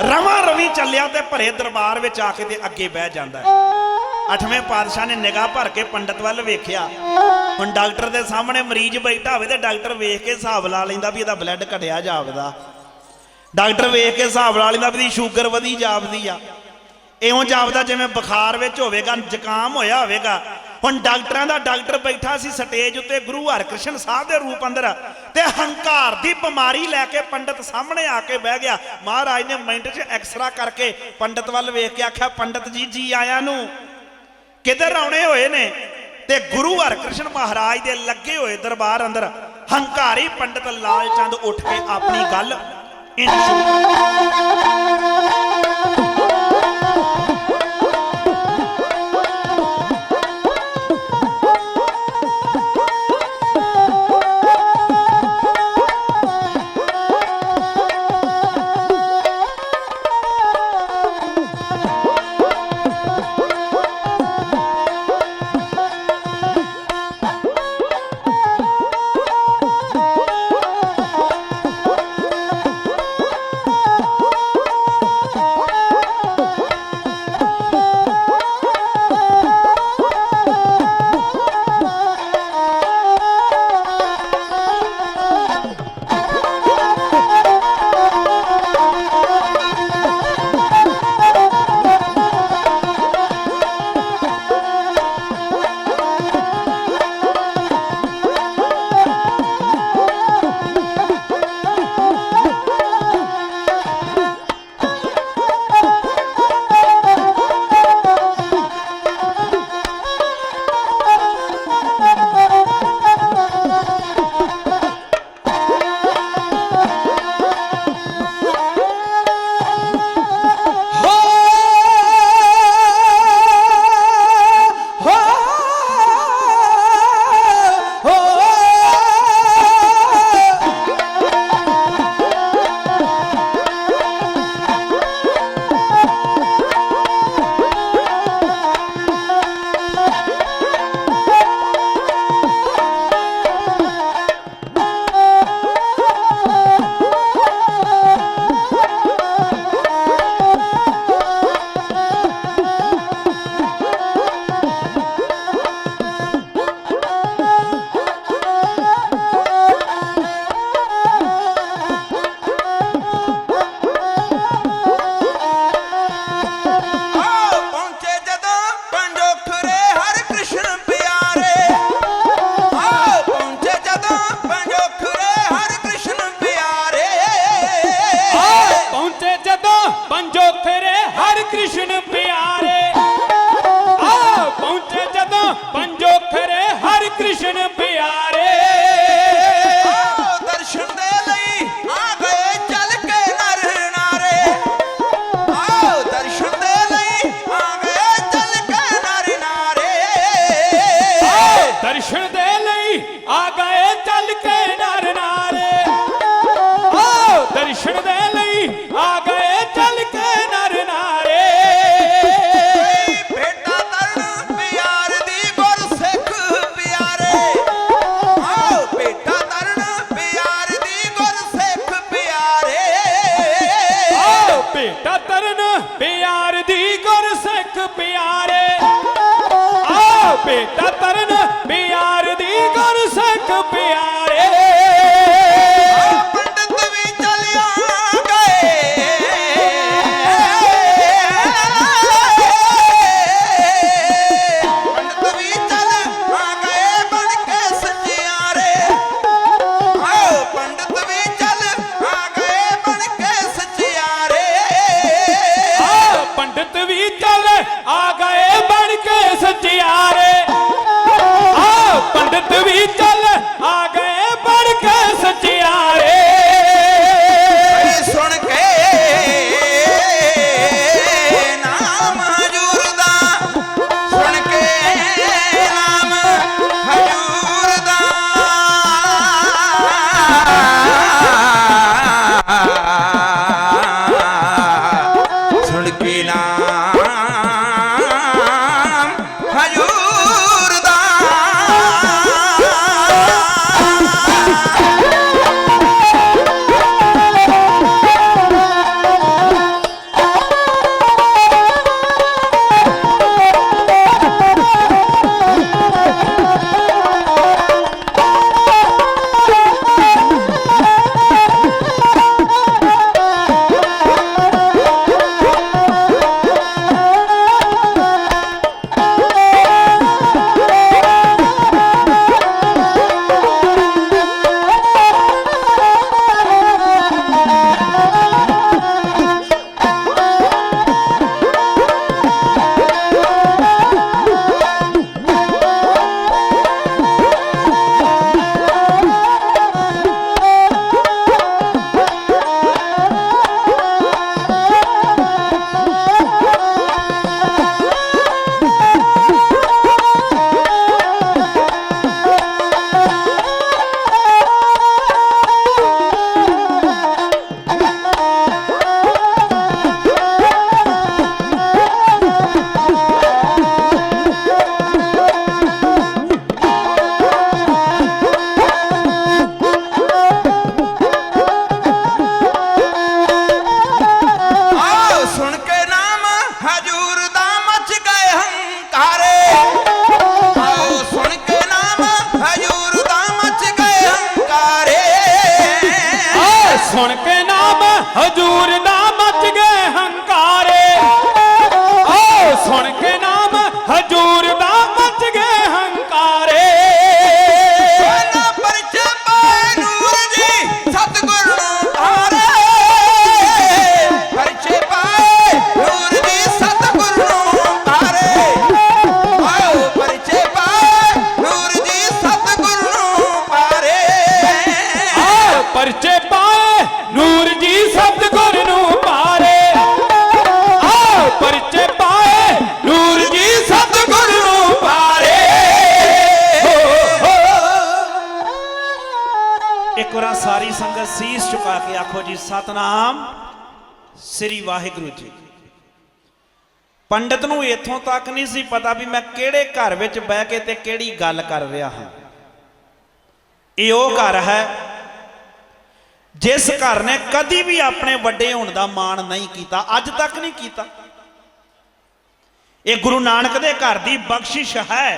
Speaker 3: ਰਵਾਂ ਰਵੀ ਚੱਲਿਆ ਤੇ ਭਰੇ ਦਰਬਾਰ ਵਿੱਚ ਆ ਕੇ ਤੇ ਅੱਗੇ ਬਹਿ ਜਾਂਦਾ। 8ਵੇਂ ਪਾਤਸ਼ਾਹ ਨੇ ਨਿਗਾਹ ਭਰ ਕੇ ਪੰਡਤ ਵੱਲ ਵੇਖਿਆ। ਹੁਣ ਡਾਕਟਰ ਦੇ ਸਾਹਮਣੇ ਮਰੀਜ਼ ਬੈਠਾ ਹੋਵੇ ਤੇ ਡਾਕਟਰ ਵੇਖ ਕੇ ਹਿਸਾਬ ਲਾ ਲੈਂਦਾ ਵੀ ਇਹਦਾ ਬਲੱਡ ਘਟਿਆ ਜਾਪਦਾ, ਡਾਕਟਰ ਵੇਖ ਕੇ ਹਿਸਾਬ ਲਾ ਲੈਂਦਾ ਵੀ ਇਹਦੀ ਸ਼ੂਗਰ ਵਧੀ ਜਾਪਦੀ ਆ। ਇਉਂ ਜਾਪਦਾ ਜਿਵੇਂ ਬੁਖਾਰ ਵਿੱਚ ਹੋਵੇਗਾ, ਜ਼ੁਕਾਮ ਹੋਇਆ ਹੋਵੇਗਾ। ਹੁਣ ਡਾਕਟਰਾਂ ਦਾ ਡਾਕਟਰ ਬੈਠਾ ਸੀ ਸਟੇਜ ਉੱਤੇ ਗੁਰੂ ਹਰਕ੍ਰਿਸ਼ਨ ਸਾਹਿਬ ਦੇ ਰੂਪ ਅੰਦਰ, ਤੇ ਹੰਕਾਰ ਦੀ ਬਿਮਾਰੀ ਲੈ ਕੇ ਪੰਡਤ ਸਾਹਮਣੇ ਆ ਕੇ ਬਹਿ ਗਿਆ। ਮਹਾਰਾਜ ਨੇ ਮਿੰਟ 'ਚ ਐਕਸਰਾ ਕਰਕੇ ਪੰਡਤ ਵੱਲ ਵੇਖ ਕੇ ਆਖਿਆ, ਪੰਡਤ ਜੀ ਆਇਆਂ ਨੂੰ, ਕਿੱਧਰ ਆਉਣੇ ਹੋਏ ਨੇ? ਤੇ ਗੁਰੂ ਹਰਕ੍ਰਿਸ਼ਨ ਮਹਾਰਾਜ ਦੇ ਲੱਗੇ ਹੋਏ ਦਰਬਾਰ ਅੰਦਰ ਹੰਕਾਰੀ ਪੰਡਤ ਲਾਲ ਚੰਦ ਉੱਠ ਕੇ ਆਪਣੀ ਗੱਲ ਇੰਝ
Speaker 2: ਕ੍ਰਿਸ਼ਨ ਪਿਆਰੇ ਆ ਪਹੁੰਚੇ ਜਦੋਂ ਪੰਜੋਖਰੇ ਹਰਿ ਕ੍ਰਿਸ਼ਨ ਪਿਆਰੇ
Speaker 1: ਦਰਸ਼ਨ ਦੇ ਲਈ ਆ ਗਏ ਚੱਲ ਕੇ ਨਰ ਨਾਰੇ ਆਓ ਦਰਸ਼ਨ ਦੇ ਲਈ ਆ ਗਏ ਚੱਲ ਕੇ ਨਰ ਨਾਰੇ
Speaker 2: ਦਰਸ਼ਨ ਦੇ ਲਈ ਆ ਗਏ ਚੱਲ ਕੇ ਨਰ ਨਾਰੇ ਆਓ ਦਰਸ਼ਨ ਦੇ ਲਈ ਆ ਗਏ ਚੱਲ ਕੇ ਨਰ ਨਾਰੇ
Speaker 1: ਭੇਟਾ ਤਰਨ ਪਿਆਰ ਦੀ ਗੁਰਸਿੱਖ ਪਿਆਰੇ ਆਓ ਭੇਟਾ ਤਰਨ ਪਿਆਰ ਦੀ ਗੁਰਸਿੱਖ ਪਿਆਰੇ
Speaker 2: ਆਓ ਭੇਟਾ ਤਰਨ ਪਿਆਰ ਦੀ ਗੁਰਸਿੱਖ ਪਿਆਰੇ ਆਓ ਭੇਟਾ ਤਰਨ ਪਿਆਰ ਦੀ ਗੁਰਸਿੱਖ परचे पाए नूर जी सतगुर नू पारे। आओ परचे पाए नूर जी सतगुर नू पारे।
Speaker 3: एक बार सारी संगत सीस झुका के आखो जी सतनाम श्री वाहिगुरु जी। पंडित नूं इत्थों तक नहीं सी पता भी मैं किहड़े घर विच बह के ते किहड़ी गल कर रहा हां। ये वो घर है जिस घर ने कदी भी अपने वड्डे होने का मान नहीं किया, अज तक नहीं किया। ये गुरु नानक दे घर की बख्शिश है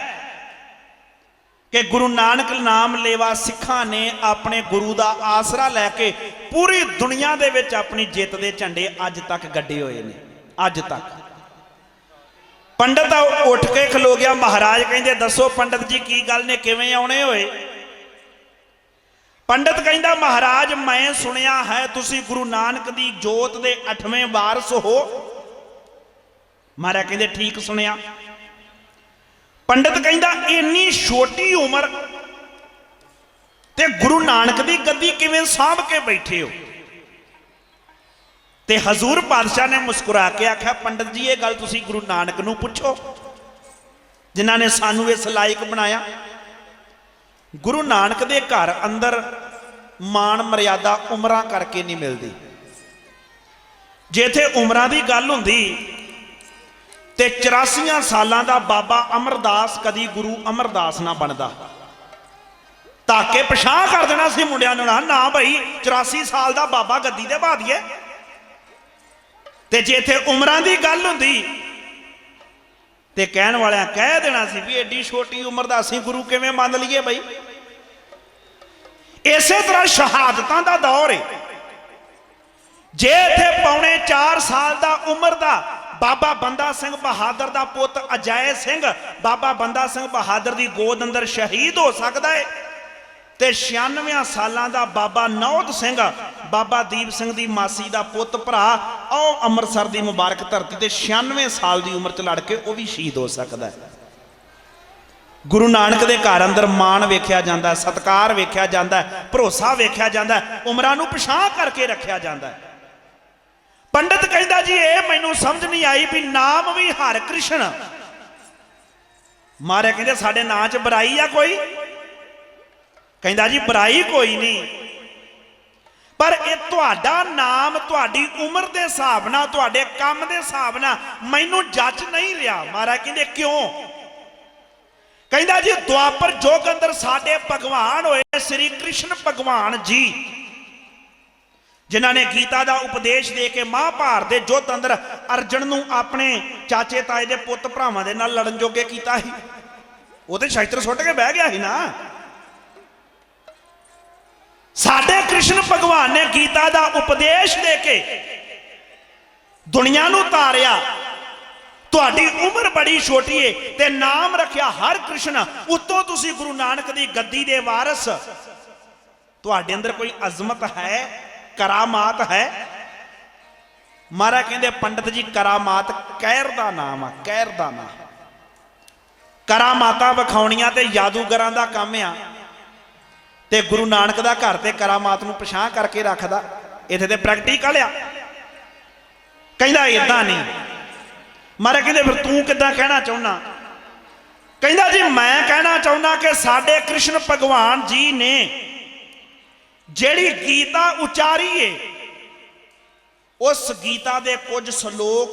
Speaker 3: कि गुरु नानक नाम लेवा सिखा ने अपने गुरु का आसरा लैके पूरी दुनिया दे विच अपनी जित के झंडे अज तक गड्ढे हुए ने। अज तक पंडित उठ के खलो गया। महाराज कहते दसो पंडित जी की गल ने किवें आउणे होए। पंडित कहता महाराज मैं सुनिया है तुसी गुरु नानक दी जोत दे 8वें वारस हो। महाराज कहते ठीक सुनिया। पंडित कहता इन्नी छोटी उम्र ते गुरु नानक दी गद्दी किवें सांभ के बैठे हो। ते हजूर पातशाह ने मुस्कुरा के आख्या पंडित जी ये गल तुसी गुरु नानक नूं पुछो जिन्हां ने सानू इस लायक बनाया। गुरु नानक दे घर अंदर मान मर्यादा उमरां करके नहीं मिलती। जे इत्थे उमरां दी गल हुंदी ते 84 सालां दा बाबा अमरदास कदी गुरु अमरदास ना बनदा। ताके पछाण कर देना सी मुंडियां नूं ना भाई 84 साल दा बाबा गद्दी ते बहा दईए। ते जे इत्थे उमरां दी गल हुंदी ते कहण वालियां कह देना सी भी एडी छोटी उम्र दा असीं गुरु किवें मान लईए बई। इसे तरह शहादतां दा दौर है। जे इत्थे पौने 4 साल दा उम्र दा बाबा बंदा सिंह बहादुर दा पुत अजय सिंह बाबा बंदा सिंह बहादुर दी गोद अंदर शहीद हो सकदा है ते 96 सालां दा बाबा नौद सिंह बाबा दीप सिंह दी मासी दा पुत भरा आओ अमृतसर दी मुबारक धरती ते 96 साल दी उम्र च लड़ के वह भी शहीद हो सकता है। गुरु नानक दे घर अंदर मान वेख्या जाता है, सत्कार वेख्या जाता है, भरोसा वेख्या जाता है, उमरां नूं पछाण करके रखा जाता है। पंडित कहता जी ये मैनूं समझ नहीं आई भी नाम भी हर कृष्ण मारे कहते साडे नां च बुराई आ कोई। कहता जी बुराई कोई नहीं पर ये तुहाडा नाम तुहाडी उम्र के हिसाब नाल तुहाडे काम के हिसाब नाल मैनूं जच नहीं रहा। महाराज कहते क्यों? कहता जी द्वापर युग अंदर साडे भगवान होए श्री कृष्ण भगवान जी जिन्होंने गीता का उपदेश दे के महाभारत के युद्ध अंदर अर्जुन नूं अपने चाचे ताए के पुत भरावां दे नाल लड़न जोगे कीता ही। वो तो शस्त्र सुट के बह गया ही ना। साडे कृष्ण भगवान ने गीता का उपदेश दे के दुनिया नूं तारिया। तुहाडी उम्र बड़ी छोटी है ते नाम रखिया हर कृष्ण। उत्तों तुसी गुरु नानक दी गद्दी दे वारस। तुहाडे अंदर कोई अजमत है, करामात है? महाराज कहंदे पंडित जी करामात कहर दा नाम है, कहर दा नाम। करामातां विखाउणियां ते जादूगरां दा काम आ ते गुरु नानक दा घर ते करामात नूं पछाण करके रखदा। इत्थे ते प्रैक्टिकल आ। कहंदा इदां नहीं। महाराज कहंदे फिर तू किद्दां कहना चाहुंदा? कहंदा जी मैं कहना चाहुंदा कि साडे कृष्ण भगवान जी ने जिहड़ी गीता उचारी है उस गीता दे कुछ श्लोक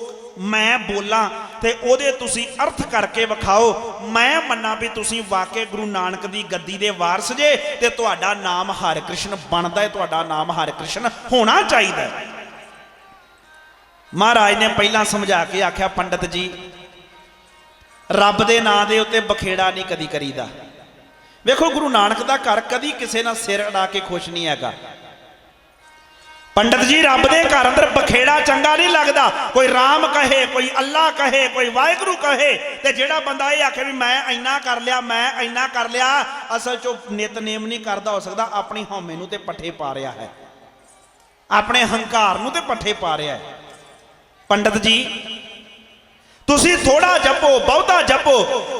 Speaker 3: मैं बोला ते ओदे तुसी अर्थ करके विखाओ। मैं मन्ना भी तुसी वाकई गुरु नानक दी गद्दी दे वारस जे ते तुहाडा नाम हर कृष्ण बनदा है, तुहाडा नाम हर कृष्ण होना चाहिए। महाराज ने पहला समझा के आख्या पंडित जी रब दे नां दे उत्ते बखेड़ा नहीं कदी करीदा। वेखो गुरु नानक दा घर कदी किसी ना सिर अड़ा के खुश नहीं हैगा। पंडित जी रब दे घर अंदर बखेड़ा चंगा नहीं लगता। कोई राम कहे, कोई अल्लाह कहे, कोई वाहिगुरु कहे ते जेड़ा बंदा ये आखे भी मैं इन्ना कर लिया, मैं इन्ना कर लिया, असल चो नितनेम नहीं करता हो सकता। अपनी हौमे नूं ते पट्ठे पा रहा है, अपने हंकार नूं ते पट्ठे पा रहा है। पंडित जी तुसी थोड़ा जपो बहुता जपो,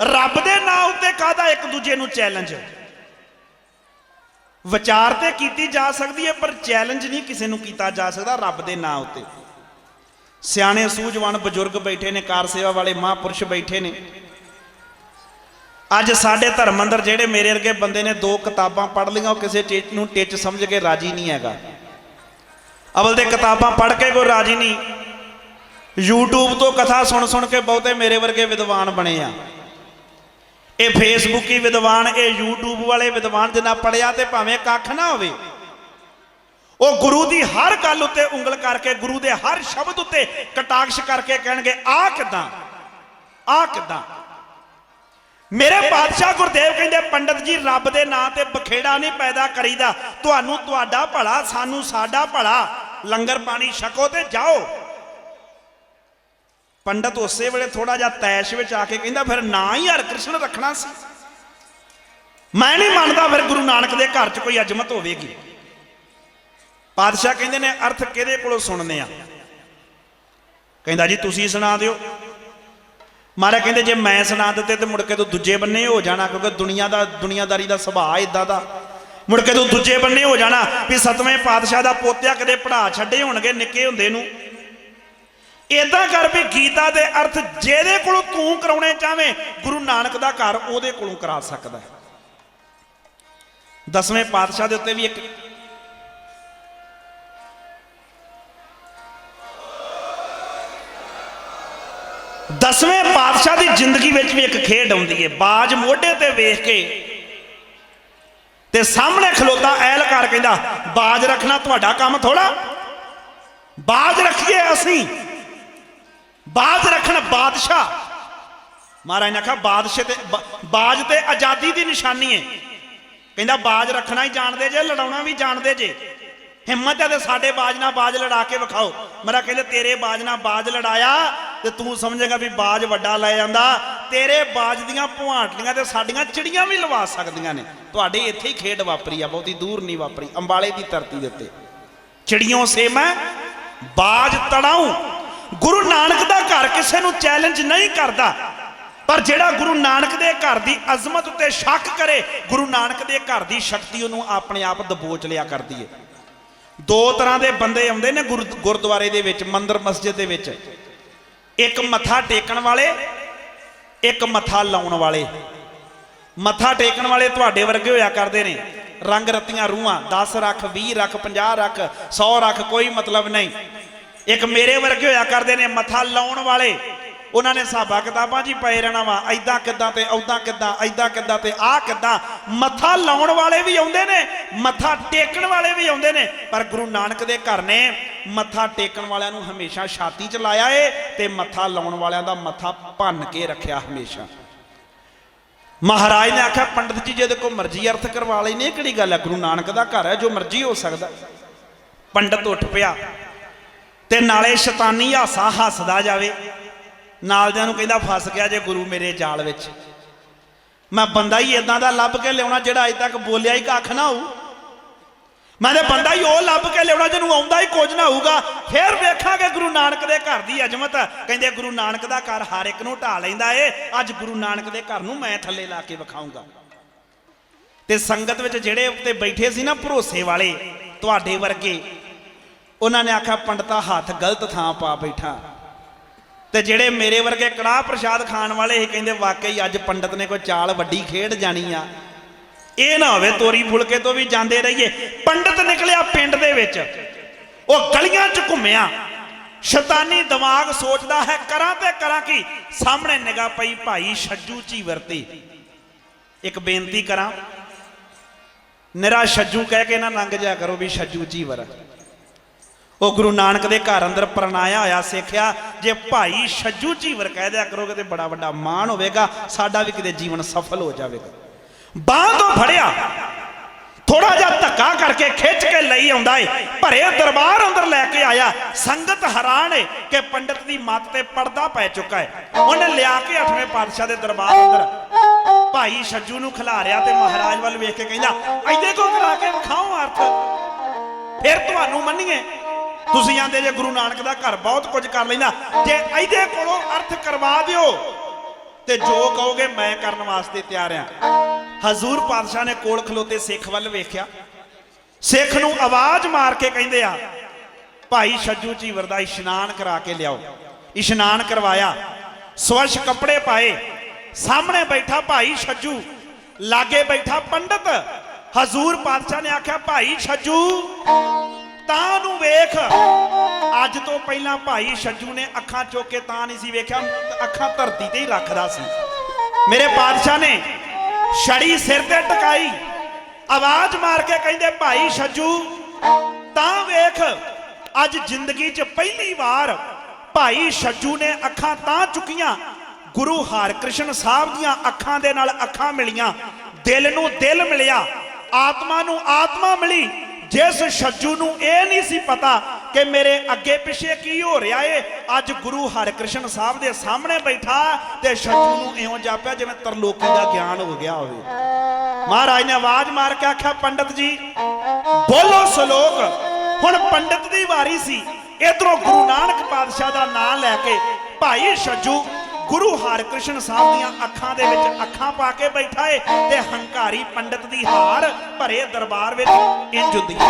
Speaker 3: रब दे नाम उत्ते काहदा एक दूजे नूं चैलेंज।
Speaker 4: ਵਿਚਾਰ ਤੇ ਕੀਤੀ ਜਾ ਸਕਦੀ ਹੈ ਪਰ ਚੈਲੰਜ ਨਹੀਂ ਕਿਸੇ ਨੂੰ ਕੀਤਾ ਜਾ ਸਕਦਾ ਰੱਬ ਦੇ ਨਾਂ ਉੱਤੇ। ਸਿਆਣੇ ਸੂਝਵਾਨ ਬਜ਼ੁਰਗ ਬੈਠੇ ਨੇ, ਕਾਰ ਸੇਵਾ ਵਾਲੇ ਮਹਾਂਪੁਰਸ਼ ਬੈਠੇ ਨੇ। ਅੱਜ ਸਾਡੇ ਧਰਮ ਅੰਦਰ ਜਿਹੜੇ ਮੇਰੇ ਵਰਗੇ ਬੰਦੇ ਨੇ 2 ਕਿਤਾਬਾਂ ਪੜ੍ਹ ਲਈਆਂ, ਉਹ ਕਿਸੇ ਚੀਜ਼ ਨੂੰ ਟਿੱਚ ਸਮਝ ਕੇ ਰਾਜੀ ਨਹੀਂ ਹੈਗਾ। ਅਵਲ ਦੇ ਕਿਤਾਬਾਂ ਪੜ੍ਹ ਕੇ ਕੋਈ ਰਾਜੀ ਨਹੀਂ। YouTube ਤੋਂ ਕਥਾ ਸੁਣ ਸੁਣ ਕੇ ਬਹੁਤੇ ਮੇਰੇ ਵਰਗੇ ਵਿਦਵਾਨ ਬਣੇ ਆ। ਇਹ ਫੇਸਬੁੱਕੀ ਵਿਦਵਾਨ, ਇਹ YouTube ਵਾਲੇ ਵਿਦਵਾਨ ਜਿੰਨਾ ਪੜਿਆ ਤੇ ਭਾਵੇਂ ਕੱਖ ਨਾ ਹੋਵੇ, ਉਹ ਗੁਰੂ ਦੀ ਹਰ ਗੱਲ ਉੱਤੇ ਉਂਗਲ ਕਰਕੇ, ਗੁਰੂ ਦੇ ਹਰ ਸ਼ਬਦ ਉੱਤੇ ਕਟਾਕਸ਼ ਕਰਕੇ ਕਹਿਣਗੇ ਆਹ ਕਿੱਦਾਂ, ਆਹ ਕਿੱਦਾਂ। ਮੇਰੇ ਪਾਤਸ਼ਾਹ ਗੁਰਦੇਵ ਕਹਿੰਦੇ ਪੰਡਤ ਜੀ ਰੱਬ ਦੇ ਨਾਂ ਤੇ ਬਖੇੜਾ ਨਹੀਂ ਪੈਦਾ ਕਰੀਦਾ, ਤੁਹਾਨੂੰ ਤੁਹਾਡਾ ਭਲਾ, ਸਾਨੂੰ ਸਾਡਾ ਭਲਾ, ਲੰਗਰ ਪਾਣੀ ਛਕੋ ਤੇ ਜਾਓ। ਪੰਡਤ ਉਸੇ ਵੇਲੇ ਥੋੜਾ ਜਿਹਾ ਤੈਸ਼ ਵਿੱਚ ਆ ਕੇ ਕਹਿੰਦਾ ਫਿਰ ਨਾ ਹੀ ਹਰਿਕ੍ਰਿਸ਼ਨ ਰੱਖਣਾ ਸੀ। ਮੈਂ ਨਹੀਂ ਮੰਨਦਾ ਫਿਰ ਗੁਰੂ ਨਾਨਕ ਦੇ ਘਰ 'ਚ ਕੋਈ ਅਜ਼ਮਤ ਹੋਵੇਗੀ। ਪਾਤਸ਼ਾਹ ਕਹਿੰਦੇ ਨੇ ਅਰਥ ਕਿਹਦੇ ਕੋਲੋਂ ਸੁਣਨੇ ਆ? ਕਹਿੰਦਾ ਜੀ ਤੁਸੀਂ ਸੁਣਾ ਦਿਓ। ਮਹਾਰਾਜ ਕਹਿੰਦੇ ਜੇ ਮੈਂ ਸੁਣਾ ਦਿੱਤੇ ਤੇ ਮੁੜ ਕੇ ਤੂੰ ਦੂਜੇ ਬੰਨੇ ਹੋ ਜਾਣਾ, ਕਿਉਂਕਿ ਦੁਨੀਆਦਾਰੀ ਦਾ ਸੁਭਾਅ ਇਦਾਂ ਦਾ। ਮੁੜ ਕੇ ਤੂੰ ਦੂਜੇ ਬੰਨੇ ਹੋ ਜਾਣਾ ਵੀ 7ਵੇਂ ਪਾਤਸ਼ਾਹ ਦਾ ਪੋਤਿਆ ਕਦੇ ਪੜ੍ਹਾ ਛੱਡੇ ਹੋਣਗੇ ਨਿੱਕੇ ਹੁੰਦੇ ਨੂੰ। ਇਦਾਂ ਕਰ ਵੀ ਗੀਤਾ ਦੇ ਅਰਥ ਜਿਹਦੇ ਕੋਲੋਂ ਤੂੰ ਕਰਾਉਣੇ ਚਾਹਵੇਂ, ਗੁਰੂ ਨਾਨਕ ਦਾ ਘਰ ਉਹਦੇ ਕੋਲੋਂ ਕਰਾ ਸਕਦਾ। 10ਵੇਂ ਪਾਤਸ਼ਾਹ ਦੇ ਉੱਤੇ ਵੀ ਇੱਕ ਦਸਵੇਂ ਪਾਤਸ਼ਾਹ ਦੀ ਜ਼ਿੰਦਗੀ ਵਿੱਚ ਵੀ ਇੱਕ ਖੇਡ ਆਉਂਦੀ ਹੈ। ਬਾਜ ਮੋਢੇ ਤੇ ਵੇਖ ਕੇ ਤੇ ਸਾਹਮਣੇ ਖਲੋਤਾ ਐਲਕਾਰ ਕਹਿੰਦਾ ਬਾਜ ਰੱਖਣਾ ਤੁਹਾਡਾ ਕੰਮ ਥੋੜਾ, ਬਾਜ ਰੱਖੀਏ ਅਸੀਂ, ਬਾਜ ਰੱਖਣ ਬਾਦਸ਼ਾਹ। ਮਹਾਰਾਜ ਨੇ ਆਖਿਆ ਬਾਦਸ਼ਾਹ ਤੇ ਬਾਜ ਤੇ ਆਜ਼ਾਦੀ ਦੀ ਨਿਸ਼ਾਨੀ ਹੈ। ਕਹਿੰਦਾ ਬਾਜ ਰੱਖਣਾ ਹੀ ਜਾਣਦੇ ਜੇ, ਲੜਾਉਣਾ ਵੀ ਜਾਣਦੇ ਜੇ। ਹਿੰਮਤ ਹੈ ਤੇ ਸਾਡੇ ਬਾਜ ਨਾਲ ਬਾਜ ਲੜਾ ਕੇ ਵਿਖਾਓ। ਮੇਰਾ ਕਹਿੰਦੇ ਤੇਰੇ ਬਾਜ ਨਾਲ ਬਾਜ ਲੜਾਇਆ ਤੇ ਤੂੰ ਸਮਝੇਗਾ ਵੀ ਬਾਜ ਵੱਡਾ ਲੈ ਜਾਂਦਾ। ਤੇਰੇ ਬਾਜ ਦੀਆਂ ਭੁਆਟਲੀਆਂ ਤੇ ਸਾਡੀਆਂ ਚਿੜੀਆਂ ਵੀ ਲਵਾ ਸਕਦੀਆਂ ਨੇ। ਤੁਹਾਡੇ ਇੱਥੇ ਹੀ ਖੇਡ ਵਾਪਰੀ ਆ, ਬਹੁਤੀ ਦੂਰ ਨਹੀਂ ਵਾਪਰੀ, ਅੰਬਾਲੇ ਦੀ ਧਰਤੀ ਦੇ ਉੱਤੇ। ਚਿੜੀਆਂ ਸੇ ਮੈਂ ਬਾਜ ਤੜਾਉਂ। ਗੁਰੂ ਨਾਨਕ ਦਾ ਘਰ ਕਿਸੇ ਨੂੰ ਚੈਲੰਜ ਨਹੀਂ ਕਰਦਾ, ਪਰ ਜਿਹੜਾ ਗੁਰੂ ਨਾਨਕ ਦੇ ਘਰ ਦੀ ਅਜ਼ਮਤ ਉੱਤੇ ਸ਼ੱਕ ਕਰੇ, ਗੁਰੂ ਨਾਨਕ ਦੇ ਘਰ ਦੀ ਸ਼ਕਤੀ ਉਹਨੂੰ ਆਪਣੇ ਆਪ ਦਬੋਚ ਲਿਆ ਕਰਦੀ ਹੈ। 2 ਤਰ੍ਹਾਂ ਦੇ ਬੰਦੇ ਆਉਂਦੇ ਨੇ ਗੁਰਦੁਆਰੇ ਦੇ ਵਿੱਚ, ਮੰਦਿਰ ਮਸਜਿਦ ਦੇ ਵਿੱਚ। ਇੱਕ ਮੱਥਾ ਟੇਕਣ ਵਾਲੇ, ਇੱਕ ਮੱਥਾ ਲਾਉਣ ਵਾਲੇ। ਮੱਥਾ ਟੇਕਣ ਵਾਲੇ ਤੁਹਾਡੇ ਵਰਗੇ ਹੋਇਆ ਕਰਦੇ ਨੇ, ਰੰਗ ਰਤੀਆਂ ਰੂਹਾਂ, 10 ਰੱਖ 20 ਰੱਖ 50 ਰੱਖ 100 ਰੱਖ, ਕੋਈ ਮਤਲਬ ਨਹੀਂ। ਇੱਕ ਮੇਰੇ ਵਰਗੇ ਹੋਇਆ ਕਰਦੇ ਨੇ ਮੱਥਾ ਲਾਉਣ ਵਾਲੇ। ਉਹਨਾਂ ਨੇ ਹਿਸਾਬਾਂ ਕਿਤਾਬਾਂ ਜੀ ਪਏ ਰਹਿਣਾ ਵਾ, ਐਦਾਂ ਕਿੱਦਾਂ ਤੇ ਉੱਦਾਂ ਕਿੱਦਾਂ, ਐਦਾਂ ਕਿੱਦਾਂ ਤੇ ਆਹ ਕਿੱਦਾਂ। ਮੱਥਾ ਲਾਉਣ ਵਾਲੇ ਵੀ ਆਉਂਦੇ ਨੇ, ਮੱਥਾ ਟੇਕਣ ਵਾਲੇ ਵੀ ਆਉਂਦੇ ਨੇ, ਪਰ ਗੁਰੂ ਨਾਨਕ ਦੇ ਘਰ ਨੇ ਮੱਥਾ ਟੇਕਣ ਵਾਲਿਆਂ ਨੂੰ ਹਮੇਸ਼ਾ ਛਾਤੀ 'ਚ ਲਾਇਆ ਏ ਤੇ ਮੱਥਾ ਲਾਉਣ ਵਾਲਿਆਂ ਦਾ ਮੱਥਾ ਭੰਨ ਕੇ ਰੱਖਿਆ ਹਮੇਸ਼ਾ। ਮਹਾਰਾਜ ਨੇ ਆਖਿਆ ਪੰਡਤ ਜੀ ਜਿਹਦੇ ਕੋਲ ਮਰਜ਼ੀ ਅਰਥ ਕਰਵਾ ਲੈਨੇ, ਕਿਹੜੀ ਗੱਲ ਹੈ, ਗੁਰੂ ਨਾਨਕ ਦਾ ਘਰ ਹੈ, ਜੋ ਮਰਜ਼ੀ ਹੋ ਸਕਦਾ। ਪੰਡਤ ਉੱਠ ਪਿਆ ਤੇ ਨਾਲੇ ਸ਼ੈਤਾਨੀ ਹਾਸਾ ਹੱਸਦਾ ਜਾਵੇ, ਨਾਲਦਿਆਂ ਨੂੰ ਕਹਿੰਦਾ ਫਸ ਗਿਆ ਜੇ ਗੁਰੂ ਮੇਰੇ ਜਾਲ ਵਿੱਚ। ਮੈਂ ਬੰਦਾ ਹੀ ਇਦਾਂ ਦਾ ਲੱਭ ਕੇ ਲਿਆਉਣਾ ਜਿਹੜਾ ਅਜੇ ਤੱਕ ਬੋਲਿਆ ਹੀ ਕੱਖ ਨਾ ਹੋਊ। ਮੈਂ ਤੇ ਬੰਦਾ ਹੀ ਉਹ ਲੱਭ ਕੇ ਲਿਆਉਣਾ ਜਿਹਨੂੰ ਆਉਂਦਾ ਹੀ ਕੁਝ ਨਾ ਹੋਊਗਾ, ਫਿਰ ਵੇਖਾਂਗੇ ਗੁਰੂ ਨਾਨਕ ਦੇ ਘਰ ਦੀ ਅਜ਼ਮਤ। ਕਹਿੰਦੇ ਗੁਰੂ ਨਾਨਕ ਦਾ ਘਰ ਹਰ ਇੱਕ ਨੂੰ ਢਾ ਲੈਂਦਾ ਏ, ਅੱਜ ਗੁਰੂ ਨਾਨਕ ਦੇ ਘਰ ਨੂੰ ਮੈਂ ਥੱਲੇ ਲਾ ਕੇ ਵਿਖਾਊਂਗਾ। ਤੇ ਸੰਗਤ ਵਿੱਚ ਜਿਹੜੇ ਉੱਤੇ ਬੈਠੇ ਸੀ ਨਾ ਭਰੋਸੇ ਵਾਲੇ ਤੁਹਾਡੇ ਵਰਗੇ, ਉਹਨਾਂ ਨੇ ਆਖਿਆ ਪੰਡਤਾ ਹੱਥ ਗਲਤ ਥਾਂ ਪਾ ਬੈਠਾ। ਤੇ ਜਿਹੜੇ ਮੇਰੇ ਵਰਗੇ ਕੜਾਹ ਪ੍ਰਸ਼ਾਦ ਖਾਣ ਵਾਲੇ ਸੀ, ਕਹਿੰਦੇ ਵਾਕਈ ਅੱਜ ਪੰਡਤ ਨੇ ਕੋਈ ਚਾਲ ਵੱਡੀ ਖੇਡ ਜਾਣੀ ਆ। ਇਹ ਨਾ ਹੋਵੇ ਤੋਰੀ ਫੁਲਕੇ ਤੋਂ ਵੀ ਜਾਂਦੇ ਰਹੀਏ। ਪੰਡਤ ਨਿਕਲਿਆ ਪਿੰਡ ਦੇ ਵਿੱਚ, ਉਹ ਗਲੀਆਂ 'ਚ ਘੁੰਮਿਆ, ਸ਼ੈਤਾਨੀ ਦਿਮਾਗ ਸੋਚਦਾ ਹੈ ਕਰਾਂ ਤੇ ਕਰਾਂ ਕੀ। ਸਾਹਮਣੇ ਨਿਗਾਹ ਪਈ ਭਾਈ ਛੱਜੂ ਝੀਵਰ ਤੇ। ਇੱਕ ਬੇਨਤੀ ਕਰਾਂ, ਨਿਰਾ ਛੱਜੂ ਕਹਿ ਕੇ ਨਾ ਲੰਘ ਜਾਇਆ ਕਰੋ ਵੀ ਛੱਜੂ ਝੀਵਰ। ਉਹ ਗੁਰੂ ਨਾਨਕ ਦੇ ਘਰ ਅੰਦਰ ਪ੍ਰਣਾਇਆ ਹੋਇਆ ਸਿੱਖਿਆ, ਜੇ ਭਾਈ ਛੱਜੂ ਝੀਵਰ ਕਹਿ ਦਿਆ ਕਰੋਗੇ ਤੇ ਬੜਾ ਵੱਡਾ ਮਾਣ ਹੋਵੇਗਾ, ਸਾਡਾ ਵੀ ਕਿਤੇ ਜੀਵਨ ਸਫਲ ਹੋ ਜਾਵੇਗਾ। ਬਾਂਹ ਤੋਂ ਫੜਿਆ, ਥੋੜਾ ਜਿਹਾ ਧੱਕਾ ਕਰਕੇ ਖਿੱਚ ਕੇ ਲਈ ਆਉਂਦਾ ਏ, ਭਰੇ ਦਰਬਾਰ ਅੰਦਰ ਲੈ ਕੇ ਆਇਆ। ਸੰਗਤ ਹੈਰਾਨ ਏ ਕਿ ਪੰਡਤ ਦੀ ਮੱਤ ਤੇ ਪਰਦਾ ਪੈ ਚੁੱਕਾ ਹੈ। ਉਹਨੇ ਲਿਆ ਕੇ 8ਵੇਂ ਪਾਤਸ਼ਾਹ ਦੇ ਦਰਬਾਰ ਅੰਦਰ ਭਾਈ ਛੱਜੂ ਨੂੰ ਖਿਲਾਰਿਆ ਤੇ ਮਹਾਰਾਜ ਵੱਲ ਵੇਖ ਕੇ ਕਹਿੰਦਾ ਇਹਦੇ ਕੋ ਕਰਾ ਕੇ ਵਿਖਾਓ ਅਰਥ, ਫਿਰ ਤੁਹਾਨੂੰ ਮੰਨੀਏ। ਤੁਸੀਂ ਆਂਦੇ ਜੇ ਗੁਰੂ ਨਾਨਕ ਦਾ ਘਰ ਬਹੁਤ ਕੁਝ ਕਰ ਲੈਂਦਾ, ਜੇ ਇਹਦੇ ਕੋਲੋਂ ਅਰਥ ਕਰਵਾ ਦਿਓ ਤੇ ਜੋ ਕਹੋਗੇ ਮੈਂ ਕਰਨ ਵਾਸਤੇ ਤਿਆਰ ਆ। ਹਜ਼ੂਰ ਪਾਤਸ਼ਾਹ ਨੇ ਕੋਲ ਖਲੋਤੇ ਸਿੱਖ ਵੱਲ ਵੇਖਿਆ, ਸਿੱਖ ਨੂੰ ਆਵਾਜ਼ ਮਾਰ ਕੇ ਕਹਿੰਦੇ ਆ ਭਾਈ ਛੱਜੂ ਝੀਵਰ ਦਾ ਇਸ਼ਨਾਨ ਕਰਾ ਕੇ ਲਿਆਓ। ਇਸ਼ਨਾਨ ਕਰਵਾਇਆ, ਸਵੱਛ ਕੱਪੜੇ ਪਾਏ, ਸਾਹਮਣੇ ਬੈਠਾ ਭਾਈ ਛੱਜੂ, ਲਾਗੇ ਬੈਠਾ ਪੰਡਤ। ਹਜ਼ੂਰ ਪਾਤਸ਼ਾਹ ਨੇ ਆਖਿਆ ਭਾਈ ਛੱਜੂ ਤਾਂ ਨੂੰ ਵੇਖ। ਅੱਜ ਤੋਂ ਪਹਿਲਾਂ ਭਾਈ ਛੱਜੂ ਨੇ ਅੱਖਾਂ ਚੁੱਕ ਕੇ ਤਾਂ ਨਹੀਂ ਸੀ ਵੇਖਿਆ, ਅੱਖਾਂ ਧਰਤੀ ਤੇ ਹੀ ਰੱਖਦਾ ਸੀ। ਮੇਰੇ ਪਾਤਸ਼ਾਹ ਨੇ ਛੜੀ ਸਿਰ ਤੇ ਟਿਕਾਈ, ਆਵਾਜ਼ ਮਾਰ ਕੇ ਕਹਿੰਦੇ ਭਾਈ ਛੱਜੂ ਤਾਂ ਵੇਖ। ਅੱਜ ਜ਼ਿੰਦਗੀ 'ਚ ਪਹਿਲੀ ਵਾਰ ਭਾਈ ਛੱਜੂ ਨੇ ਅੱਖਾਂ ਤਾਂ ਚੁੱਕੀਆਂ, ਗੁਰੂ ਹਰਕ੍ਰਿਸ਼ਨ ਸਾਹਿਬ ਦੀਆਂ ਅੱਖਾਂ ਦੇ ਨਾਲ ਅੱਖਾਂ ਮਿਲੀਆਂ, ਦਿਲ ਨੂੰ ਦਿਲ ਮਿਲਿਆ, ਆਤਮਾ ਨੂੰ ਆਤਮਾ ਮਿਲੀ। ਜਿਸ ਛੱਜੂ ਨੂੰ ਇਹ ਨਹੀਂ ਸੀ ਪਤਾ ਕਿ ਮੇਰੇ ਅੱਗੇ ਪਿੱਛੇ ਕੀ ਹੋ ਰਿਹਾ ਏ, ਅੱਜ ਗੁਰੂ ਹਰਕ੍ਰਿਸ਼ਨ ਸਾਹਿਬ ਦੇ ਸਾਹਮਣੇ ਬੈਠਾ ਤੇ ਛੱਜੂ ਨੂੰ ਇਉਂ ਜਾਪਿਆ ਜਿਵੇਂ ਤਰਲੋਕੀ ਦਾ ਗਿਆਨ ਹੋ ਗਿਆ ਹੋਵੇ। ਮਹਾਰਾਜ ਨੇ ਆਵਾਜ਼ ਮਾਰ ਕੇ ਆਖਿਆ ਪੰਡਤ ਜੀ ਬੋਲੋ ਸ਼ਲੋਕ। ਹੁਣ ਪੰਡਤ ਦੀ ਵਾਰੀ ਸੀ। ਇਧਰੋਂ ਗੁਰੂ ਨਾਨਕ ਪਾਤਸ਼ਾਹ ਦਾ ਨਾਮ ਲੈ ਕੇ ਭਾਈ ਛੱਜੂ ਗੁਰੂ ਹਰਕ੍ਰਿਸ਼ਨ ਸਾਹਿਬ ਦੀਆਂ ਅੱਖਾਂ ਦੇ ਵਿੱਚ ਅੱਖਾਂ ਪਾ ਕੇ ਬੈਠਾ ਏ ਤੇ ਹੰਕਾਰੀ ਪੰਡਤ ਦੀ ਹਾਰ ਭਰੇ ਦਰਬਾਰ ਵਿੱਚ ਇੰਜ ਹੁੰਦੀ ਹੈ।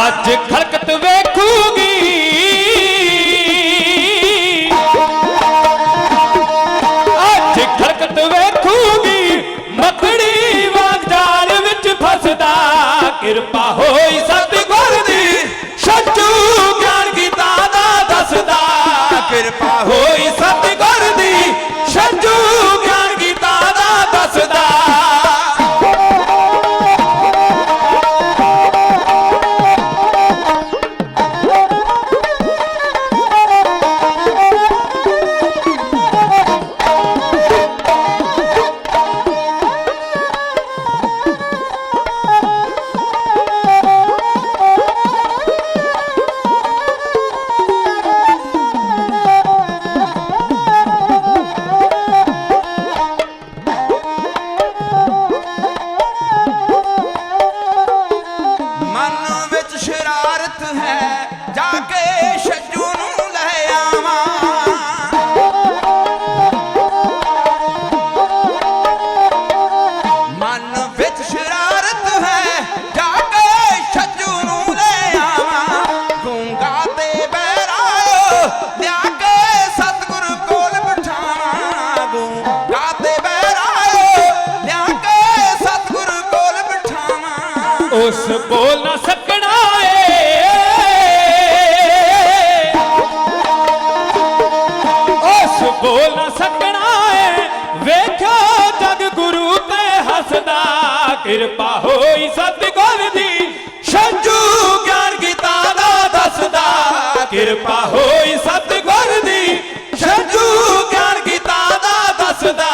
Speaker 2: ਅੱਜ ਖਲਕਤ ਵੇਖੂਗੀ ਅੱਜ ਖਲਕਤ ਵੇਖੂਗੀ ਮੱਕੜੀ ਵਾਂਗ ਜਾਲ ਵਿੱਚ ਫਸਦਾ ਕਿਰਪਾ ਹੋਈ ਸਤਿਗੁਰ ਦੀ ਸੱਚੂ ਗਿਆਨ ਗੀਤਾ ਦਾ ਦੱਸਦਾ ਕਿਰਪਾ ਹੋਈ ਸਤਿਗੁਰ ਦੀ ਸੱਚੂ ਗਿਆਨ ਗੀਤਾ ਦਾ ਦੱਸਦਾ ਉਸ ਬੋਲ ਨਾ ਸਕਣਾ ਏ ਉਸ ਬੋਲ ਨਾ ਸਕਣਾ ਏ ਵੇਖੋ ਜਗ ਗੁਰੂ ਤੇ ਹੱਸਦਾ ਕਿਰਪਾ ਹੋਈ ਸਤਿਗੁਰ ਦੀ ਛੱਜੂ ਗਿਆਨ ਗੀਤਾ ਦਾ ਦੱਸਦਾ ਕਿਰਪਾ ਹੋਈ ਸਤਿਗੁਰ ਦੀ ਛੱਜੂ ਗਿਆਨ ਗੀਤਾ ਦਾ ਦੱਸਦਾ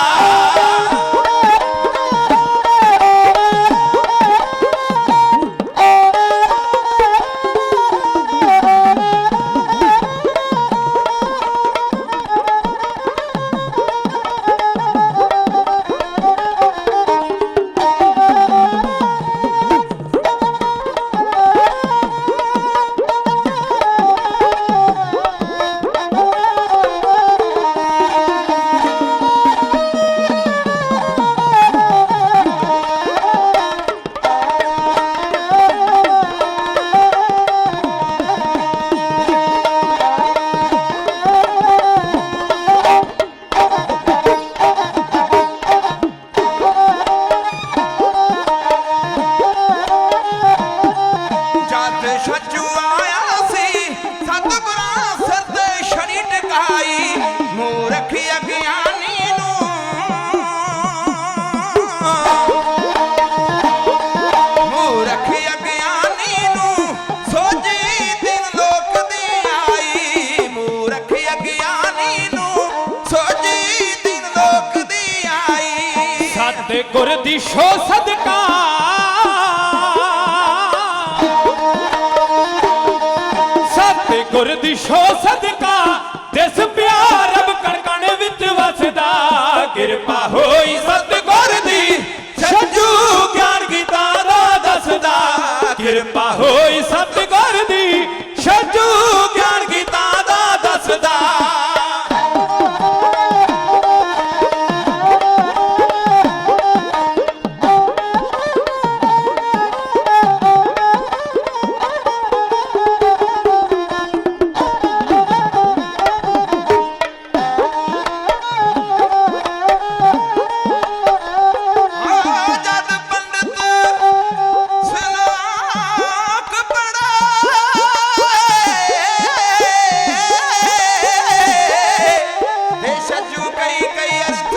Speaker 1: ਜਦ ਛੱਜੂ ਆਇਆ ਸੀ ਸਤਿਗੁਰਾਂ ਸਿਰ ਤੇ ਛੜੀ ਟਿਕਾਈ ਮੂਰਖ ਅਗਿਆਨੀ ਨੂੰ ਮੂਰਖ ਅਗਿਆਨੀ ਨੂੰ ਸੋਝੀ ਦਿਨ ਲੋਕ ਦੀ ਆਈ ਮੂਰਖ ਅਗਿਆਨੀ ਨੂੰ ਸੋਝੀ ਦਿਨ ਲੋਕ ਦੀ ਆਈ
Speaker 2: ਸਤਿਗੁਰ ਦੀ ਛੋ ਸਦਕਾ ਸਤਿਗੁਰ ਦੀ ਛੋ ਸਦਕਾ ਦਿਸ ਪਿਆਰ ਰਬ ਕਣ ਕਣ ਵਿੱਚ ਵਸਦਾ ਕਿਰਪਾ ਹੋਈ ਸਤਿਗੁਰ ਦੀ ਛੱਜੂ ਗਿਆਨ ਗੀਤਾ ਦਾ ਦੱਸਦਾ ਕਿਰਪਾ ਹੋਈ ਸਤਿਗੁਰ ਦੀ ਛੱਜੂ ਗਿਆਨ ਗੀਤਾ ਦਾ ਦੱਸਦਾ
Speaker 1: ਜਦ ਪੰਡਤ ਸਲਾਕ ਪੜਾਏ ਦੇ ਛੱਜੂ ਕਈ ਕਈ ਅਰਥ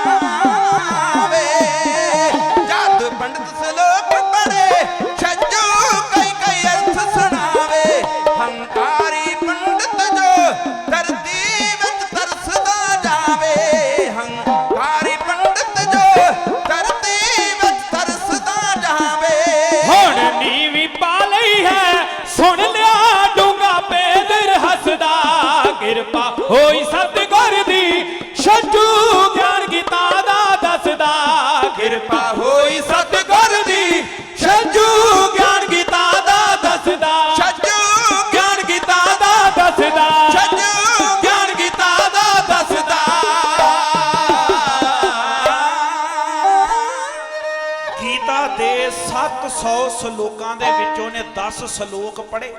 Speaker 1: ਸੁਣਾਵੇ ਜਦ ਪੰਡਤ ਸਲੋਕ ਪੜੇ ਛੱਜੂ ਕਈ ਕਈ ਅਰਥ ਸੁਣਾਵੇ ਹੰਕਾਰੀ ਪੰਡਤ ਜੋ ਧਰਤੀ ਵਿੱਚ ਤਰਸਦਾ ਜਾਵੇ ਹੰਕਾਰੀ ਪੰਡਤ ਜੋ ਧਰਤੀ ਵਿੱਚ ਤਰਸਦਾ ਜਾਵੇ
Speaker 2: ਹੁਣ ਨੀਵੀਂ ਪਾ ਲਈ ਹੈ ਸੁਣ ਲਿਆ ਡੂੰਗਾ ਪੇਦਰ ਹੱਸਦਾ ਕਿਰਪਾ ਹੋਈ ਸਤਿਗੁਰ ਦੀ ਛੱਜੂ ਗਿਆਨ ਗੀਤਾ ਦਾ ਦੱਸਦਾ ਕਿਰਪਾ ਹੋਈ ਸਤਿਗੁਰ ਦੀ ਛੱਜੂ ਗਿਆਨ ਗੀਤਾ ਦਾ ਦੱਸਦਾ
Speaker 1: ਛੱਜੂ
Speaker 2: ਗਿਆਨ ਗੀਤਾ ਦਾ ਦੱਸਦਾ
Speaker 1: ਛੱਜੂ
Speaker 2: ਗਿਆਨ ਗੀਤਾ ਦਾ ਦੱਸਦਾ
Speaker 4: ਗੀਤਾ ਦੇ 700 ਸ਼ਲੋਕਾਂ ਦੇ ਵਿੱਚੋਂ ਨੇ 10 ਸ਼ਲੋਕ ਪੜ੍ਹੇ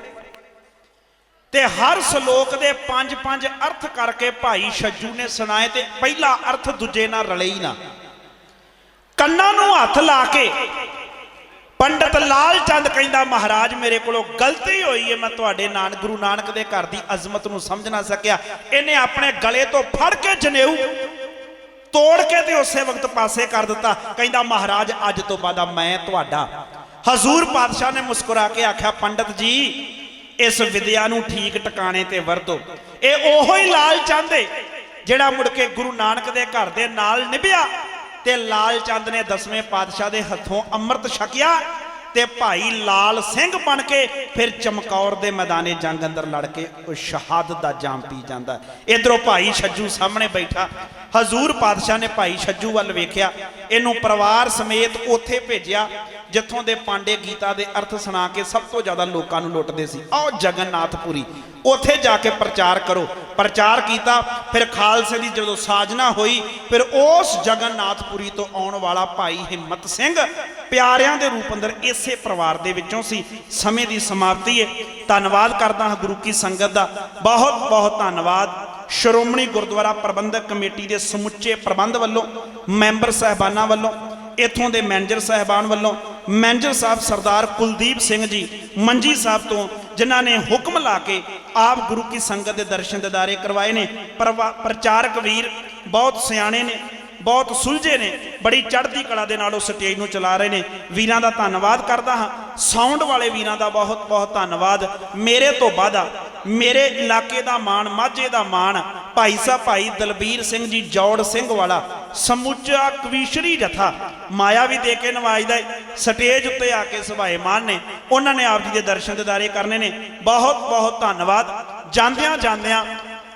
Speaker 4: ਤੇ ਹਰ ਸ਼ਲੋਕ ਦੇ 5-5 ਅਰਥ ਕਰਕੇ ਭਾਈ ਛੱਜੂ ਨੇ ਸੁਣਾਏ ਤੇ ਪਹਿਲਾ ਅਰਥ ਦੂਜੇ ਨਾਲ ਰਲੇ ਹੀ ਨਾ ਕੰਨਾਂ ਨੂੰ ਹੱਥ ਲਾ ਕੇ ਪੰਡਤ ਲਾਲ ਚੰਦ ਕਹਿੰਦਾ ਮਹਾਰਾਜ ਮੇਰੇ ਕੋਲੋਂ ਗਲਤੀ ਹੋਈ ਹੈ ਮੈਂ ਤੁਹਾਡੇ ਗੁਰੂ ਨਾਨਕ ਦੇ ਘਰ ਦੀ ਅਜ਼ਮਤ ਨੂੰ ਸਮਝ ਨਾ ਸਕਿਆ ਇਹਨੇ ਆਪਣੇ ਗਲੇ ਤੋਂ ਫੜ ਕੇ ਜਨੇਊ ਤੋੜ ਕੇ ਤੇ ਉਸੇ ਵਕਤ ਪਾਸੇ ਕਰ ਦਿੱਤਾ ਕਹਿੰਦਾ ਮਹਾਰਾਜ ਅੱਜ ਤੋਂ ਬਾਅਦ ਮੈਂ ਤੁਹਾਡਾ ਹਜ਼ੂਰ ਪਾਤਸ਼ਾਹ ਨੇ ਮੁਸਕਰਾ ਕੇ ਆਖਿਆ ਪੰਡਤ ਜੀ ਇਸ ਵਿਦਿਆ ਨੂੰ ਠੀਕ ਟਿਕਾਣੇ ਤੇ ਵਰਤੋ ਇਹ ਉਹੋ ਹੀ ਲਾਲ ਚੰਦ ਏ ਜਿਹੜਾ ਮੁੜ ਕੇ ਗੁਰੂ ਨਾਨਕ ਦੇ ਘਰ ਦੇ ਨਾਲ ਨਿਭਿਆ ਤੇ ਲਾਲ ਚੰਦ ਨੇ 10ਵੇਂ ਪਾਤਸ਼ਾਹ ਦੇ ਹੱਥੋਂ ਅੰਮ੍ਰਿਤ ਛਕਿਆ ਤੇ ਭਾਈ ਲਾਲ ਸਿੰਘ ਬਣ ਕੇ ਫਿਰ ਚਮਕੌਰ ਦੇ ਮੈਦਾਨੇ ਜੰਗ ਅੰਦਰ ਲੜ ਕੇ ਉਹ ਸ਼ਹਾਦਤ ਦਾ ਜਾਮ ਪੀ ਜਾਂਦਾ ਇਧਰੋਂ ਭਾਈ ਛੱਜੂ ਸਾਹਮਣੇ ਬੈਠਾ ਹਜ਼ੂਰ ਪਾਤਸ਼ਾਹ ਨੇ ਭਾਈ ਛੱਜੂ ਵੱਲ ਵੇਖਿਆ ਇਹਨੂੰ ਪਰਿਵਾਰ ਸਮੇਤ ਉੱਥੇ ਭੇਜਿਆ ਜਿੱਥੋਂ ਦੇ ਪਾਂਡੇ ਗੀਤਾ ਦੇ ਅਰਥ ਸੁਣਾ ਕੇ ਸਭ ਤੋਂ ਜ਼ਿਆਦਾ ਲੋਕਾਂ ਨੂੰ ਲੁੱਟਦੇ ਸੀ ਆਓ ਜਗਨਨਾਥਪੁਰੀ ਉੱਥੇ ਜਾ ਕੇ ਪ੍ਰਚਾਰ ਕਰੋ ਪ੍ਰਚਾਰ ਕੀਤਾ ਫਿਰ ਖਾਲਸੇ ਦੀ ਜਦੋਂ ਸਾਜਨਾ ਹੋਈ ਫਿਰ ਉਸ ਜਗਨਨਾਥਪੁਰੀ ਤੋਂ ਆਉਣ ਵਾਲਾ ਭਾਈ ਹਿੰਮਤ ਸਿੰਘ ਪਿਆਰਿਆਂ ਦੇ ਰੂਪ ਅੰਦਰ ਇਸੇ ਪਰਿਵਾਰ ਦੇ ਵਿੱਚੋਂ ਸੀ ਸਮੇਂ ਦੀ ਸਮਾਪਤੀ ਹੈ ਧੰਨਵਾਦ ਕਰਦਾ ਹਾਂ ਗੁਰੂ ਕੀ ਸੰਗਤ ਦਾ ਬਹੁਤ ਬਹੁਤ ਧੰਨਵਾਦ ਸ਼੍ਰੋਮਣੀ ਗੁਰਦੁਆਰਾ ਪ੍ਰਬੰਧਕ ਕਮੇਟੀ ਦੇ ਸਮੁੱਚੇ ਪ੍ਰਬੰਧ ਵੱਲੋਂ ਮੈਂਬਰ ਸਾਹਿਬਾਨਾਂ ਵੱਲੋਂ ਇੱਥੋਂ ਦੇ ਮੈਨੇਜਰ ਸਾਹਿਬਾਨ ਵੱਲੋਂ ਮੈਨੇਜਰ ਸਾਹਿਬ ਸਰਦਾਰ ਕੁਲਦੀਪ ਸਿੰਘ ਜੀ ਮੰਜੀ ਸਾਹਿਬ ਤੋਂ ਜਿਨ੍ਹਾਂ ਨੇ ਹੁਕਮ ਲਾ ਕੇ ਆਪ ਗੁਰੂ ਕੀ ਸੰਗਤ ਦੇ ਦਰਸ਼ਨ ਦਿਦਾਰੇ ਕਰਵਾਏ ਨੇ। ਪ੍ਰਚਾਰਕ ਵੀਰ ਬਹੁਤ ਸਿਆਣੇ ਨੇ, ਬਹੁਤ ਸੁਲਝੇ ਨੇ, ਬੜੀ ਚੜ੍ਹਦੀ ਕਲਾ ਦੇ ਨਾਲ ਉਹ ਸਟੇਜ ਨੂੰ ਚਲਾ ਰਹੇ ਨੇ। ਵੀਰਾਂ ਦਾ ਧੰਨਵਾਦ ਕਰਦਾ ਹਾਂ। ਸਾਊਂਡ ਵਾਲੇ ਵੀਰਾਂ ਦਾ ਬਹੁਤ ਬਹੁਤ ਧੰਨਵਾਦ। ਮੇਰੇ ਤੋਂ ਵਾਧਾ, ਮੇਰੇ ਇਲਾਕੇ ਦਾ ਮਾਣ, ਮਾਝੇ ਦਾ ਮਾਣ, ਭਾਈ ਸਾਹਿਬ ਭਾਈ ਦਲਬੀਰ ਸਿੰਘ ਜੀ ਜੌੜ ਸਿੰਘ ਵਾਲਾ, ਸਮੁੱਚਾ ਕਵੀਸ਼ਰੀ ਜਥਾ ਮਾਇਆ ਵੀ ਦੇ ਕੇ ਨਵਾਜਦਾ ਹੈ। ਸਟੇਜ ਉੱਤੇ ਆ ਕੇ ਸਭਾਏ ਮਾਨ ਨੇ, ਉਹਨਾਂ ਨੇ ਆਪ ਜੀ ਦੇ ਦਰਸ਼ਨ ਦਿਦਾਰੇ ਕਰਨੇ ਨੇ। ਬਹੁਤ ਬਹੁਤ ਧੰਨਵਾਦ। ਜਾਂਦਿਆਂ ਜਾਂਦਿਆਂ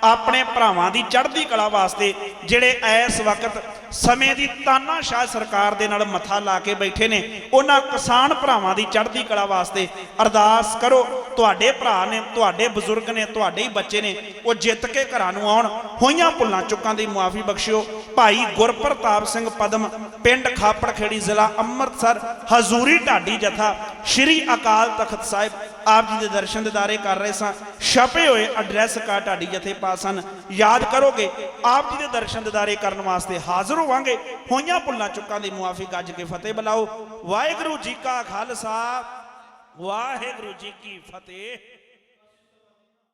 Speaker 4: ਆਪਣੇ ਭਰਾਵਾਂ ਦੀ ਚੜ੍ਹਦੀ ਕਲਾ ਵਾਸਤੇ ਜਿਹੜੇ ਇਸ ਵਕਤ ਸਮੇਂ ਦੀ ਤਾਨਾਸ਼ਾਹ ਸਰਕਾਰ ਦੇ ਨਾਲ ਮੱਥਾ ਲਾ ਕੇ ਬੈਠੇ ਨੇ, ਉਹਨਾਂ ਕਿਸਾਨ ਭਰਾਵਾਂ ਦੀ ਚੜ੍ਹਦੀ ਕਲਾ ਵਾਸਤੇ ਅਰਦਾਸ ਕਰੋ। ਤੁਹਾਡੇ ਭਰਾ ਨੇ, ਤੁਹਾਡੇ ਬਜ਼ੁਰਗ ਨੇ, ਤੁਹਾਡੇ ਹੀ ਬੱਚੇ ਨੇ, ਉਹ ਜਿੱਤ ਕੇ ਘਰਾਂ ਨੂੰ ਆਉਣ। ਹੋਈਆਂ ਭੁੱਲਾਂ ਚੁੱਕਾਂ ਦੀ ਮੁਆਫੀ ਬਖਸ਼ਿਓ। ਭਾਈ ਗੁਰਪ੍ਰਤਾਪ ਸਿੰਘ ਪਦਮ, ਪਿੰਡ ਖਾਪੜ ਖੇੜੀ, ਜ਼ਿਲ੍ਹਾ ਅੰਮ੍ਰਿਤਸਰ, ਹਜ਼ੂਰੀ ਢਾਡੀ ਜਥਾ, ਸ਼੍ਰੀ ਅਕਾਲ ਤਖਤ ਸਾਹਿਬ ਆਪ ਜੀ ਦੇ ਦਰਸ਼ਨ ਦਿਦਾਰੇ ਕਰ ਰਹੇ ਸਾਂ। ਛਪੇ ਹੋਏ ਐਡਰੈਸ ਕਾ ਢਾਡੀ ਜਥੇ ਪਾਸ ਹਨ। ਯਾਦ ਕਰੋਗੇ, ਆਪ ਜੀ ਦੇ ਦਰਸ਼ਨ ਦਿਦਾਰੇ ਕਰਨ ਵਾਸਤੇ ਹਾਜ਼ਰ ਹੋਵਾਂਗੇ। ਹੋਈਆਂ ਭੁੱਲਾਂ ਚੁੱਕਾਂ ਦੀ ਮੁਆਫੀ ਗੱਜ ਕੇ ਫਤਿਹ ਬੁਲਾਓ। ਵਾਹਿਗੁਰੂ ਜੀ ਕਾ ਖਾਲਸਾ, ਵਾਹਿਗੁਰੂ ਜੀ ਕੀ ਫਤਿਹ।